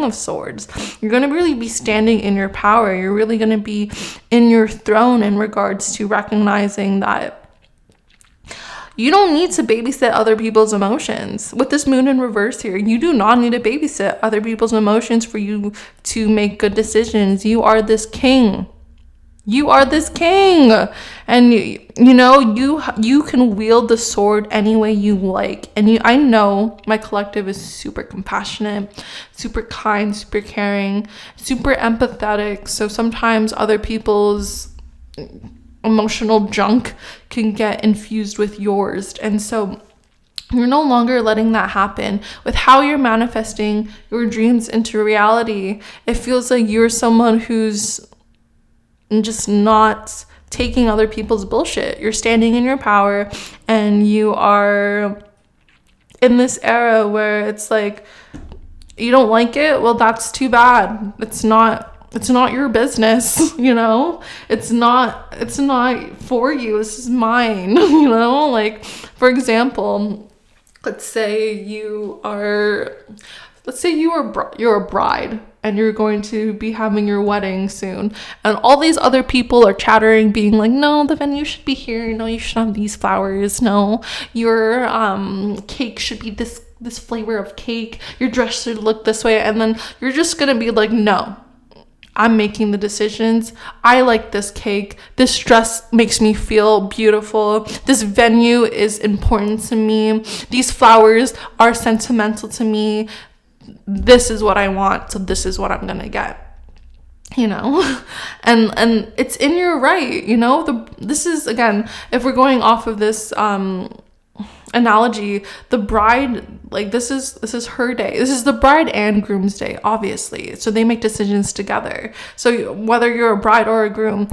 of Swords. You're gonna really be standing in your power. You're really gonna be in your throne in regards to recognizing that you don't need to babysit other people's emotions. With this Moon in reverse here, you do not need to babysit other people's emotions for you to make good decisions. You are this king. You are this king. And you can wield the sword any way you like. And I know my collective is super compassionate, super kind, super caring, super empathetic. So sometimes other people's emotional junk can get infused with yours. And so You're no longer letting that happen. With how you're manifesting your dreams into reality, it feels like you're someone who's just not taking other people's bullshit. You're standing in your power, and you are in this era where it's like, you don't like it? Well, that's too bad. It's not your business, you know? It's not for you. This is mine, you know? Like, for example, let's say you're a bride and you're going to be having your wedding soon, and all these other people are chattering, being like, no, the venue should be here, no, you should have these flowers, no, your cake should be this flavor of cake, your dress should look this way. And then you're just gonna be like, no, I'm making the decisions. I like this cake. This dress makes me feel beautiful. This venue is important to me. These flowers are sentimental to me. This is what I want, so this is what I'm gonna get, you know? and it's in your right, you know? This is, again, if we're going off of this analogy, the bride, like, this is her day. This is the bride and groom's day, obviously, so they make decisions together. So whether you're a bride or a groom,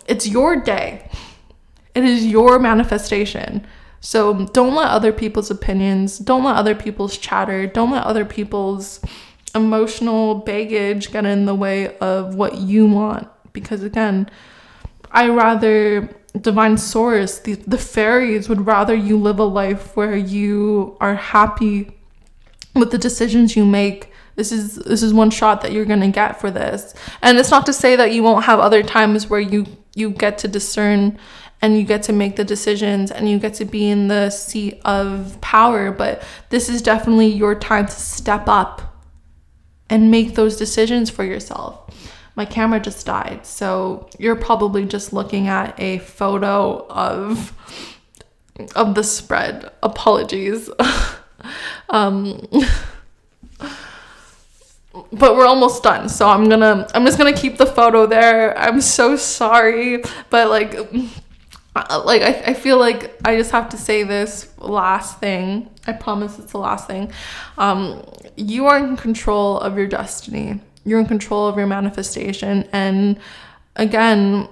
it's your day. It is your manifestation. So don't let other people's opinions, don't let other people's chatter, don't let other people's emotional baggage get in the way of what you want. Because again, divine source, the fairies would rather you live a life where you are happy with the decisions you make. This is one shot that you're gonna get for this. And it's not to say that you won't have other times where you get to discern and you get to make the decisions and you get to be in the seat of power, but this is definitely your time to step up and make those decisions for yourself. My camera just died, so you're probably just looking at a photo of the spread. Apologies. But we're almost done, so I'm just gonna keep the photo there. I'm so sorry, but I feel like I just have to say this last thing. I promise it's the last thing. You are in control of your destiny. You're in control of your manifestation. And again,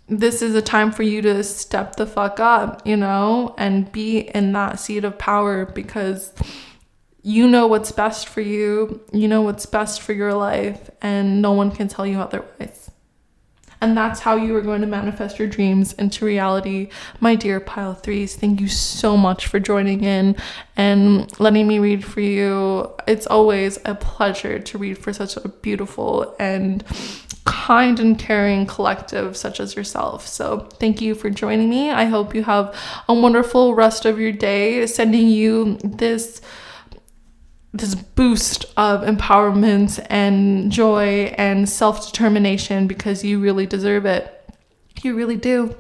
this is a time for you to step the fuck up, you know, and be in that seat of power, because you know what's best for you. You know what's best for your life, and no one can tell you otherwise. And that's how you are going to manifest your dreams into reality. My dear pile threes, thank you so much for joining in and letting me read for you. It's always a pleasure to read for such a beautiful and kind and caring collective such as yourself. So thank you for joining me. I hope you have a wonderful rest of your day. Sending you this boost of empowerment and joy and self-determination, because you really deserve it. You really do.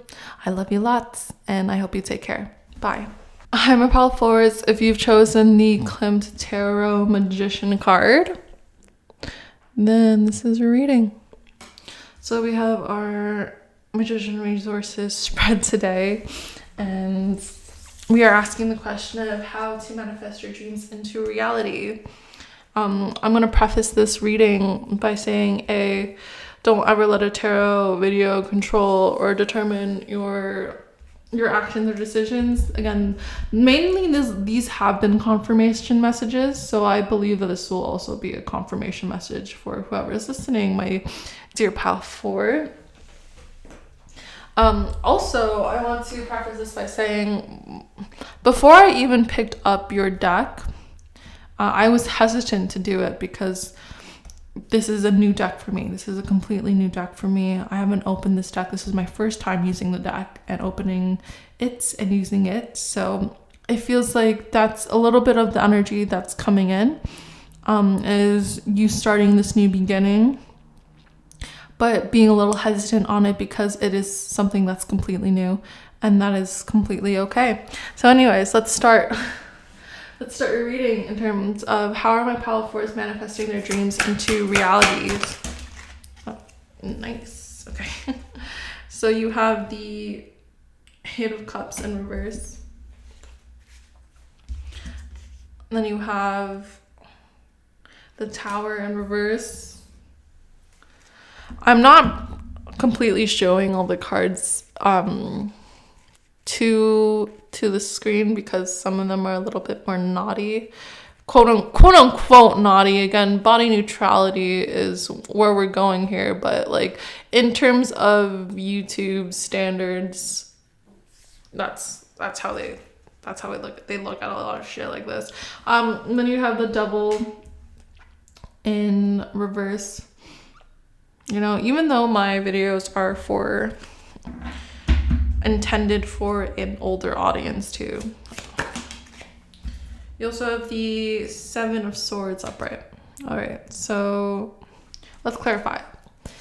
I love you lots, and I hope you take care. Bye. Hi, my pal fours. If you've chosen the Klimt Tarot Magician card, then this is your reading. So we have our Magician Resources spread today, and we are asking the question of how to manifest your dreams into reality. I'm going to preface this reading by saying, don't ever let a tarot video control or determine your actions or decisions. Again, mainly these have been confirmation messages, so I believe that this will also be a confirmation message for whoever is listening, my dear pal 4. Also, I want to preface this by saying, before I even picked up your deck, I was hesitant to do it because this is a new deck for me. This is a completely new deck for me. I haven't opened this deck. This is my first time using the deck and opening it and using it. So it feels like that's a little bit of the energy that's coming in, is you starting this new beginning, but being a little hesitant on it because it is something that's completely new, and that is completely okay. So anyways, let's start your reading in terms of how are my pal fours manifesting their dreams into realities. Oh, nice. Okay. So you have the Eight of Cups in reverse. Then you have the Tower in reverse. I'm not completely showing all the cards to the screen because some of them are a little bit more naughty, quote unquote naughty. Again, body neutrality is where we're going here, but like in terms of YouTube standards, that's how they look. They look at a lot of shit like this. And then you have the Devil in reverse. You know, even though my videos are intended for an older audience too. You also have the Seven of Swords upright. All right, so let's clarify. Can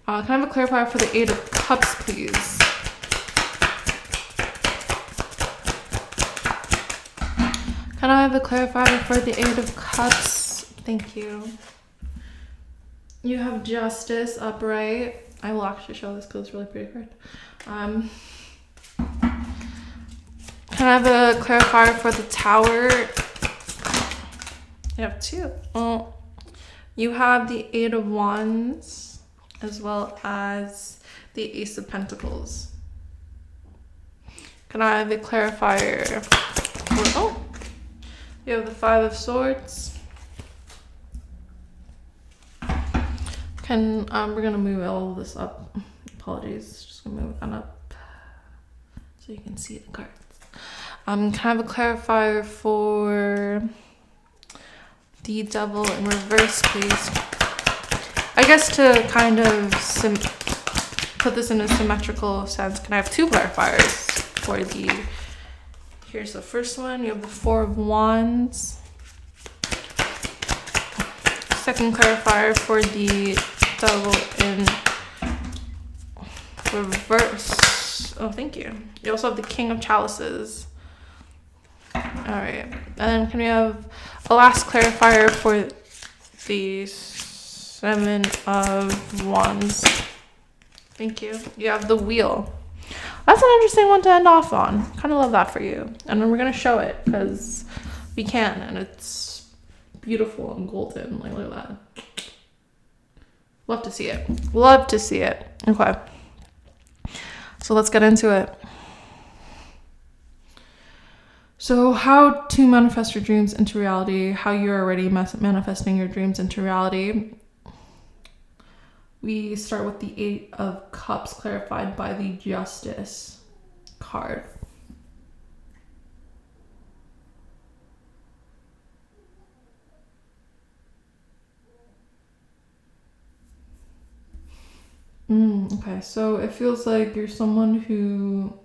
I have a clarifier for the Eight of Cups, please? Can I have a clarifier for the Eight of Cups? Thank you. You have Justice upright. I will actually show this because it's really pretty card. Can I have a clarifier for the Tower? You have two. Oh, you have the Eight of Wands as well as the Ace of Pentacles. Can I have a clarifier for, you have the Five of Swords. We're gonna move all of this up. Apologies, just gonna move that up so you can see the cards. Can I have a clarifier for the Devil in reverse, please? I guess to kind of put this in a symmetrical sense, can I have two clarifiers for the, here's the first one, you have the Four of Wands. Second clarifier for the Devil in reverse. Oh, thank you. You also have the King of Chalices. All right, and then can we have a last clarifier for the Seven of Wands? Thank you. You have the Wheel. That's an interesting one to end off on. Kind of love that for you. And then we're gonna show it because we can, and it's beautiful and golden. Like, look at that. Love to see it. Love to see it. Okay. So let's get into it. So how to manifest your dreams into reality, how you're already manifesting your dreams into reality. We start with the Eight of Cups clarified by the Justice card. Okay, so it feels like you're someone who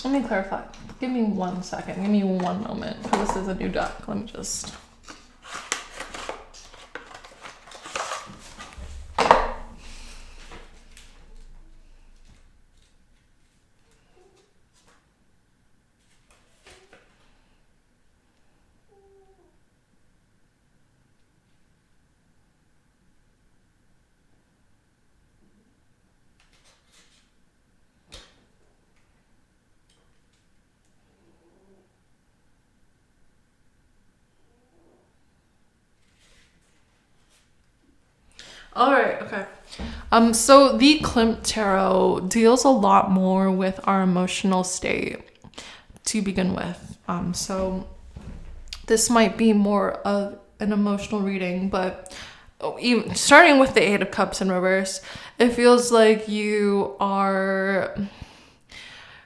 let me clarify. Give me 1 second. Give me one moment because this is a new deck. Let me just. All right, okay. So the Klimt Tarot deals a lot more with our emotional state to begin with. So this might be more of an emotional reading, but even starting with the Eight of Cups in reverse, it feels like you are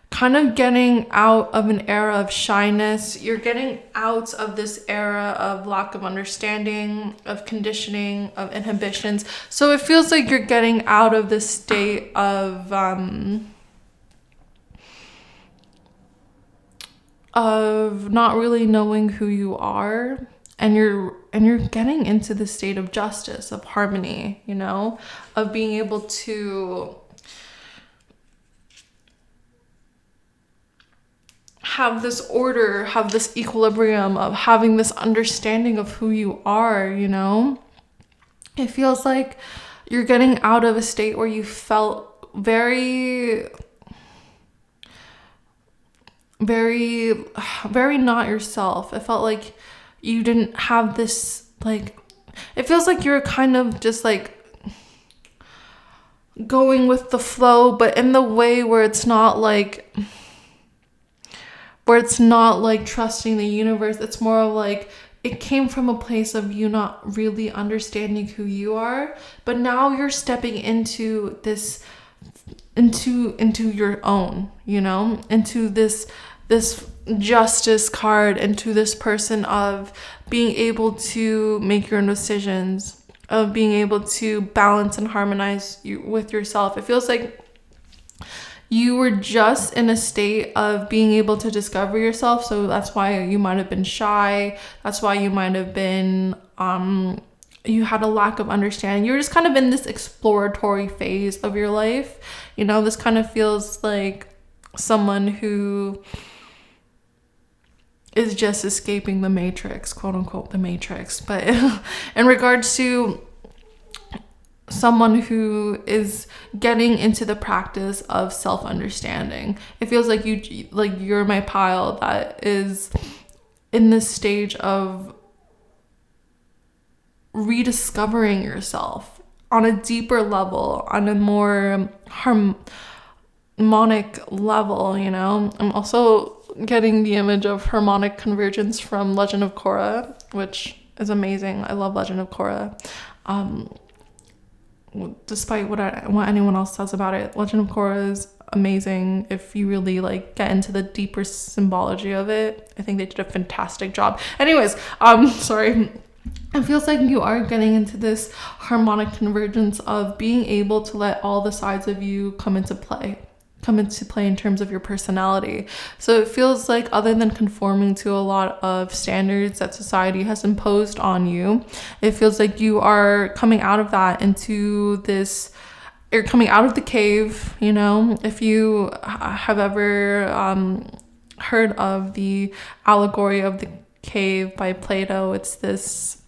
kind of getting out of an era of shyness. You're getting out of this era of lack of understanding, of conditioning, of inhibitions. So it feels like you're getting out of this state of not really knowing who you are, and you're getting into the state of justice, of harmony, you know, of being able to have this order, have this equilibrium, of having this understanding of who you are, you know, It feels like you're getting out of a state where you felt very, very, very not yourself. It felt like you didn't have this, like, it feels like you're kind of just like going with the flow, but in the way where it's not like trusting the universe. It's more of like it came from a place of you not really understanding who you are, but now you're stepping into this, into your own, you know, into this justice card, into this person of being able to make your own decisions, of being able to balance and harmonize with yourself. It feels like you were just in a state of being able to discover yourself. So that's why you might have been shy. That's why you might have been, you had a lack of understanding. You were just kind of in this exploratory phase of your life. You know, this kind of feels like someone who is just escaping the matrix, quote unquote, the matrix. But in regards to someone who is getting into the practice of self-understanding, it feels like you're my pile that is in this stage of rediscovering yourself on a deeper level, on a more harmonic level, you know. I'm also getting the image of harmonic convergence from Legend of Korra, which is amazing. I love Legend of Korra. Despite what anyone else says about it, Legend of Korra is amazing if you really like get into the deeper symbology of it. I think they did a fantastic job. Anyways, sorry. It feels like you are getting into this harmonic convergence of being able to let all the sides of you come into play in terms of your personality. So it feels like, other than conforming to a lot of standards that society has imposed on you, it feels like you are coming out of that into this, you're coming out of the cave, you know. If you have ever heard of the allegory of the cave by Plato, it's this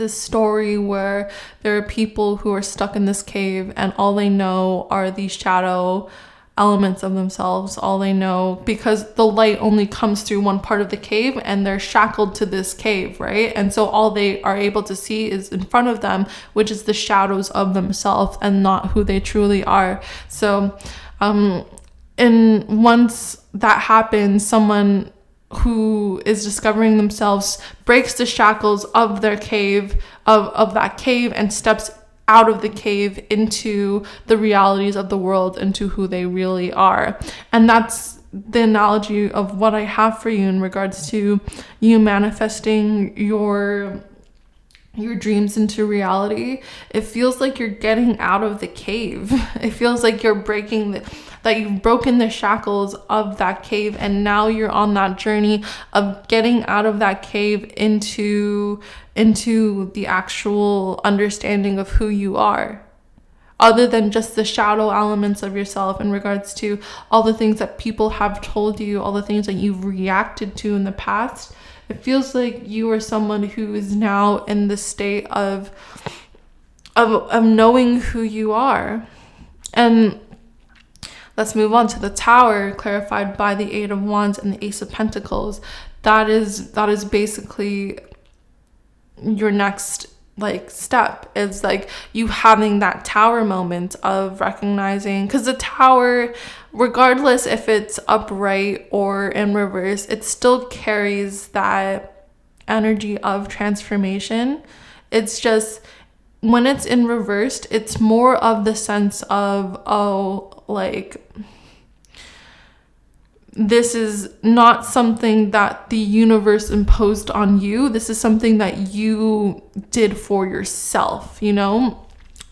story where there are people who are stuck in this cave and all they know are these shadow elements of themselves. All they know, because the light only comes through one part of the cave and they're shackled to this cave, right? And so all they are able to see is in front of them, which is the shadows of themselves and not who they truly are. So and once that happens, someone who is discovering themselves breaks the shackles of their cave, of that cave, and steps out of the cave into the realities of the world, into who they really are. And that's the analogy of what I have for you in regards to you manifesting your dreams into reality. It feels like you're getting out of the cave. It feels like you're that you've broken the shackles of that cave, and now you're on that journey of getting out of that cave into the actual understanding of who you are, other than just the shadow elements of yourself, in regards to all the things that people have told you, all the things that you've reacted to in the past. It feels like you are someone who is now in the state of knowing who you are. And let's move on to the Tower, clarified by the Eight of Wands and the Ace of Pentacles. That is basically your next step, is like you having that Tower moment of recognizing, because the Tower, regardless if it's upright or in reverse, it still carries that energy of transformation. It's just, when it's in reversed, it's more of the sense of, this is not something that the universe imposed on you. This is something that you did for yourself, you know?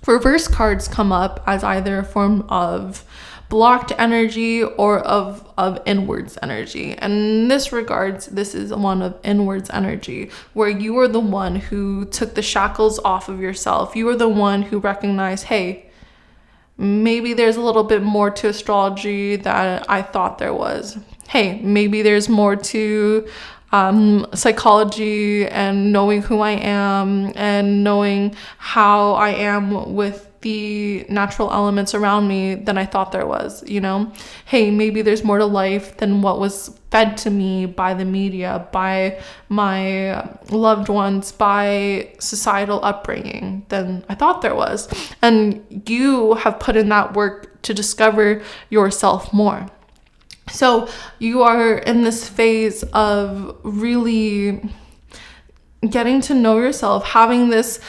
Reverse cards come up as either a form of blocked energy or of inwards energy. And in this regards, this is one of inwards energy, where you are the one who took the shackles off of yourself. You are the one who recognized, hey, maybe there's a little bit more to astrology than I thought there was. Hey, maybe there's more to psychology and knowing who I am and knowing how I am with the natural elements around me than I thought there was, you know? Hey, maybe there's more to life than what was fed to me by the media, by my loved ones, by societal upbringing than I thought there was. And you have put in that work to discover yourself more. So you are in this phase of really getting to know yourself, having this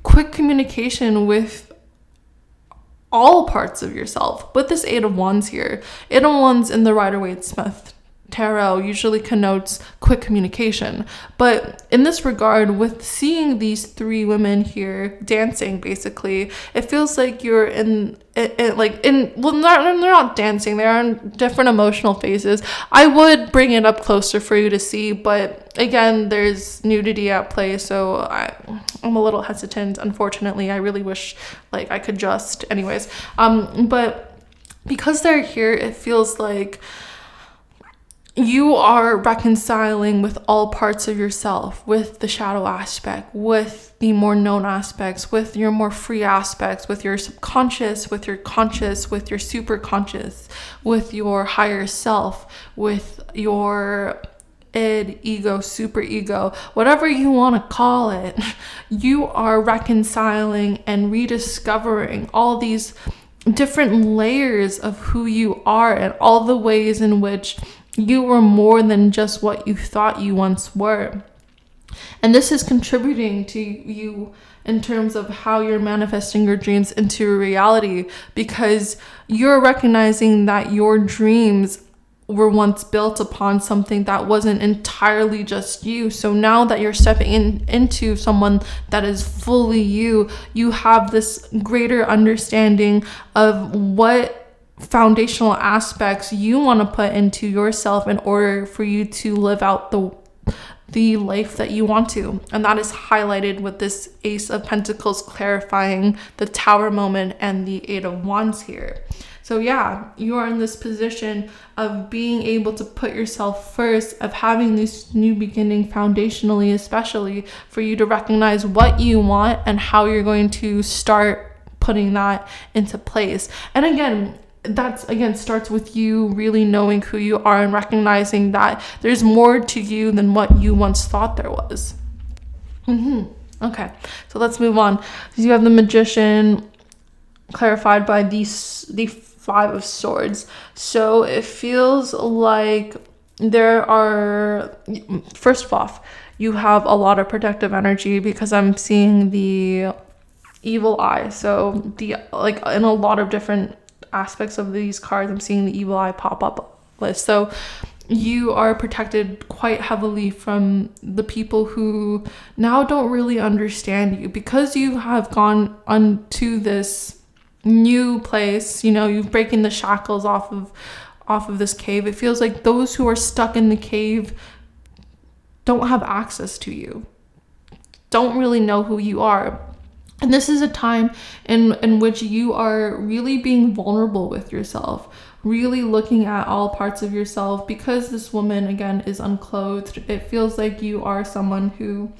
quick communication with all parts of yourself. With this Eight of Wands here, Eight of Wands in the Rider-Waite-Smith tarot usually connotes quick communication, but in this regard, with seeing these three women here dancing, basically it feels like you're in well, they're not dancing, they're in different emotional phases. I would bring it up closer for you to see, but again, there's nudity at play, so I'm a little hesitant. Unfortunately, I really wish like I could just anyways, but because they're here, it feels like you are reconciling with all parts of yourself, with the shadow aspect, with the more known aspects, with your more free aspects, with your subconscious, with your conscious, with your super conscious, with your higher self, with your id, ego, super ego, whatever you want to call it. You are reconciling and rediscovering all these different layers of who you are and all the ways in which you were more than just what you thought you once were. And this is contributing to you in terms of how you're manifesting your dreams into reality, because you're recognizing that your dreams were once built upon something that wasn't entirely just you. So now that you're stepping into someone that is fully you, you have this greater understanding of what foundational aspects you want to put into yourself in order for you to live out the life that you want to. And that is highlighted with this Ace of Pentacles clarifying the Tower moment and the Eight of Wands here. So yeah, you are in this position of being able to put yourself first, of having this new beginning foundationally, especially for you to recognize what you want and how you're going to start putting that into place. And again, starts with you really knowing who you are and recognizing that there's more to you than what you once thought there was. Okay, so let's move on. So you have the Magician clarified by the Five of Swords. So it feels like there are, first off, you have a lot of protective energy, because I'm seeing the evil eye. So in a lot of different aspects of these cards, I'm seeing the evil eye pop up list. So you are protected quite heavily from the people who now don't really understand you, because you have gone onto this new place. You know, you've breaking the shackles off of this cave. It feels like those who are stuck in the cave don't have access to you, don't really know who you are. And this is a time in which you are really being vulnerable with yourself, really looking at all parts of yourself. Because this woman, again, is unclothed, it feels like you are someone who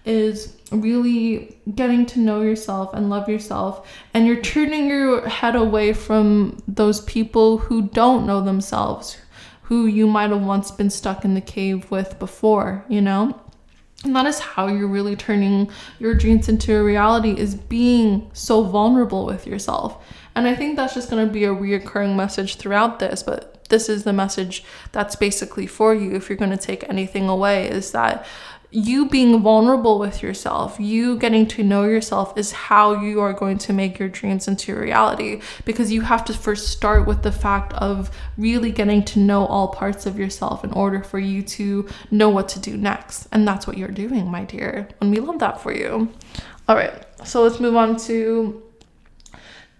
is really getting to know yourself and love yourself. And you're turning your head away from those people who don't know themselves, who you might have once been stuck in the cave with before, you know? And that is how you're really turning your dreams into a reality, is being so vulnerable with yourself. And I think that's just going to be a reoccurring message throughout this, but this is the message that's basically for you. If you're going to take anything away, is that you being vulnerable with yourself, you getting to know yourself, is how you are going to make your dreams into reality. Because you have to first start with the fact of really getting to know all parts of yourself in order for you to know what to do next. And that's what you're doing, my dear. And we love that for you. All right, so let's move on to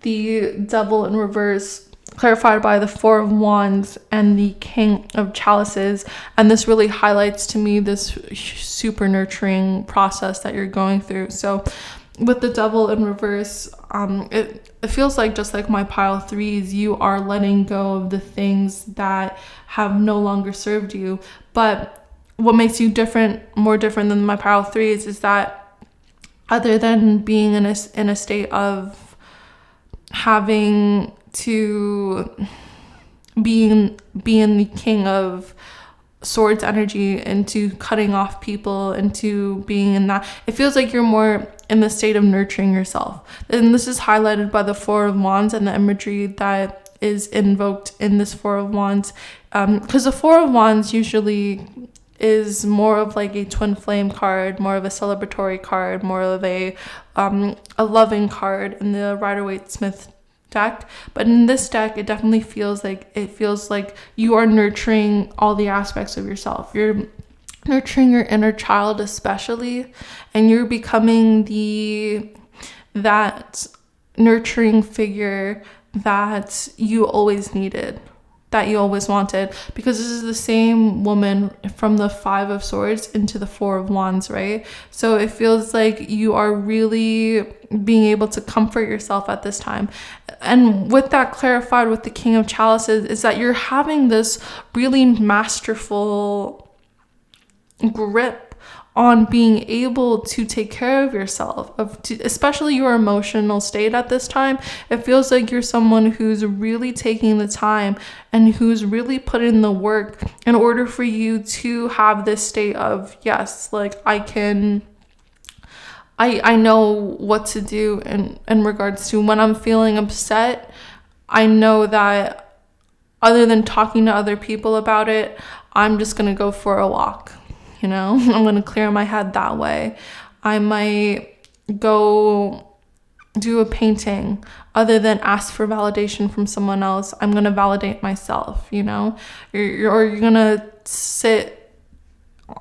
the Devil in reverse, clarified by the Four of Wands and the King of Chalices. And this really highlights to me this super nurturing process that you're going through. So with the Devil in reverse, it feels like, just like my pile threes, you are letting go of the things that have no longer served you. But what makes you more different than my pile threes is that other than being in a state of having to being the king of swords energy, into cutting off people, into being in that, it feels like you're more in the state of nurturing yourself. And this is highlighted by the Four of Wands and the imagery that is invoked in this Four of Wands, because the Four of Wands usually is more of like a twin flame card, more of a celebratory card, more of a loving card in the Rider-Waite-Smith deck. But in this deck, it definitely feels like you are nurturing all the aspects of yourself. You're nurturing your inner child especially, and you're becoming that nurturing figure that you always needed, that you always wanted, because this is the same woman from the Five of Swords into the Four of Wands, right? So it feels like you are really being able to comfort yourself at this time. And with that clarified with the King of Chalices is that you're having this really masterful grip on being able to take care of yourself, especially your emotional state at this time. It feels like you're someone who's really taking the time and who's really put in the work in order for you to have this state of, yes, like I know what to do in regards to when I'm feeling upset. I know that other than talking to other people about it, I'm just gonna go for a walk. I'm going to clear my head that way. I might go do a painting. Other than ask for validation from someone else, I'm going to validate myself, You're going to sit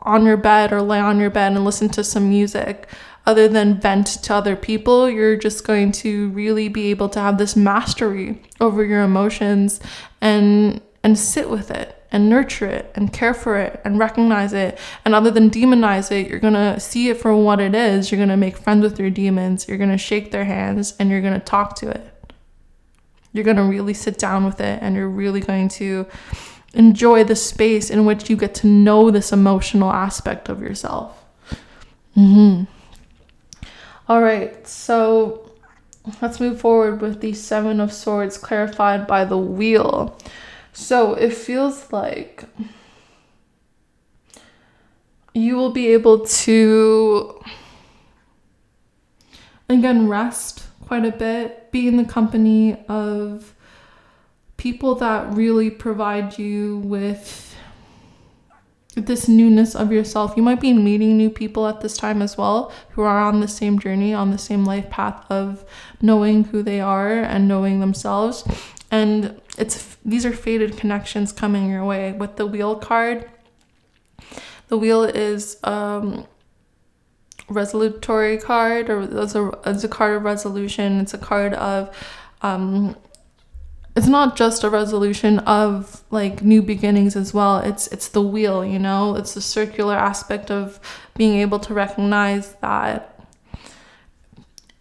on your bed or lay on your bed and listen to some music. Other than vent to other people, you're just going to really be able to have this mastery over your emotions and sit with it and nurture it and care for it and recognize it. And other than demonize it, you're going to see it for what it is. You're going to make friends with your demons. You're going to shake their hands and you're going to talk to it. You're going to really sit down with it, and you're really going to enjoy the space in which you get to know this emotional aspect of yourself. All right, so let's move forward with the Seven of Swords clarified by the Wheel. So it feels like you will be able to, again, rest quite a bit, be in the company of people that really provide you with this newness of yourself. You might be meeting new people at this time as well, who are on the same journey, on the same life path of knowing who they are and knowing themselves. And these are fated connections coming your way. With the Wheel card, the Wheel is resolutory card, or it's a card of resolution. It's a card of it's not just a resolution of like new beginnings as well. It's the wheel, it's the circular aspect of being able to recognize that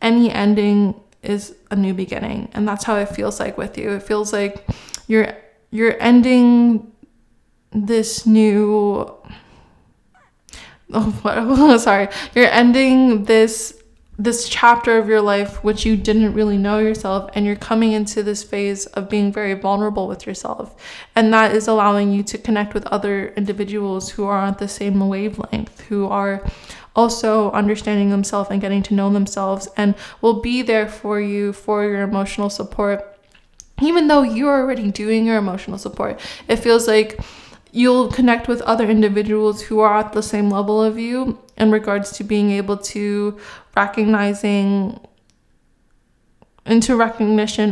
any ending is a new beginning. And that's how it feels like with you. It feels like you're ending this new you're ending this chapter of your life which you didn't really know yourself, and you're coming into this phase of being very vulnerable with yourself, and that is allowing you to connect with other individuals who are on the same wavelength, who are also understanding themselves and getting to know themselves, and will be there for you for your emotional support. Even though you're already doing your emotional support, it feels like you'll connect with other individuals who are at the same level of you in regards to being able to recognition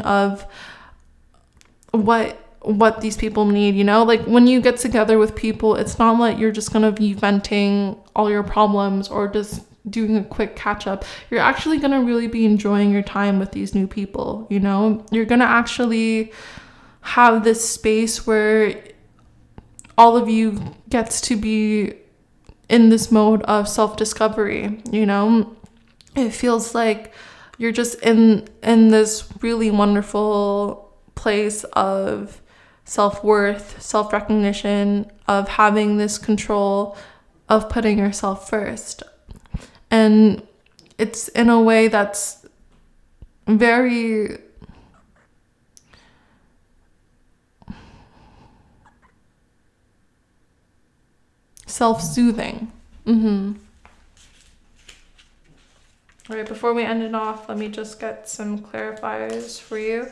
of what these people need, like when you get together with people, it's not like you're just going to be venting all your problems or just doing a quick catch up. You're actually going to really be enjoying your time with these new people. You're going to actually have this space where all of you gets to be in this mode of self-discovery. It feels like you're just in this really wonderful place of self-worth, self-recognition, of having this control of putting yourself first. And it's in a way that's very self-soothing. All right, before we end it off, let me just get some clarifiers for you.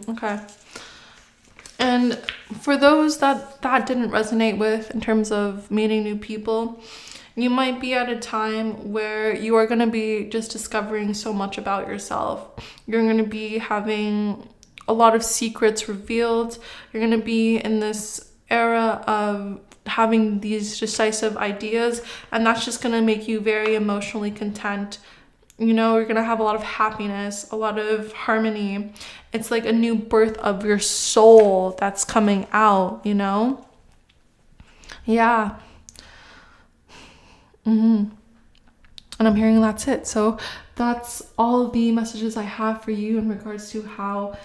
Okay. And for those that didn't resonate with in terms of meeting new people, you might be at a time where you are going to be just discovering so much about yourself. You're going to be having a lot of secrets revealed. You're going to be in this era of having these decisive ideas, and that's just going to make you very emotionally content. You know, you're going to have a lot of happiness, a lot of harmony. It's like a new birth of your soul that's coming out, you know? Yeah. And I'm hearing that's it. So that's all the messages I have for you in regards to how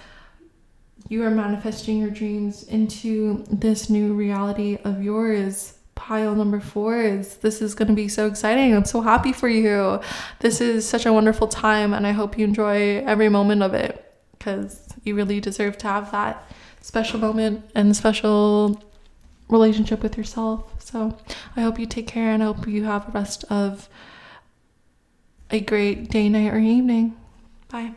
you are manifesting your dreams into this new reality of yours. Pile number 4 is, this is going to be so exciting. I'm so happy for you. This is such a wonderful time, and I hope you enjoy every moment of it, because you really deserve to have that special moment and special relationship with yourself. So I hope you take care, and I hope you have the rest of a great day, night, or evening. Bye.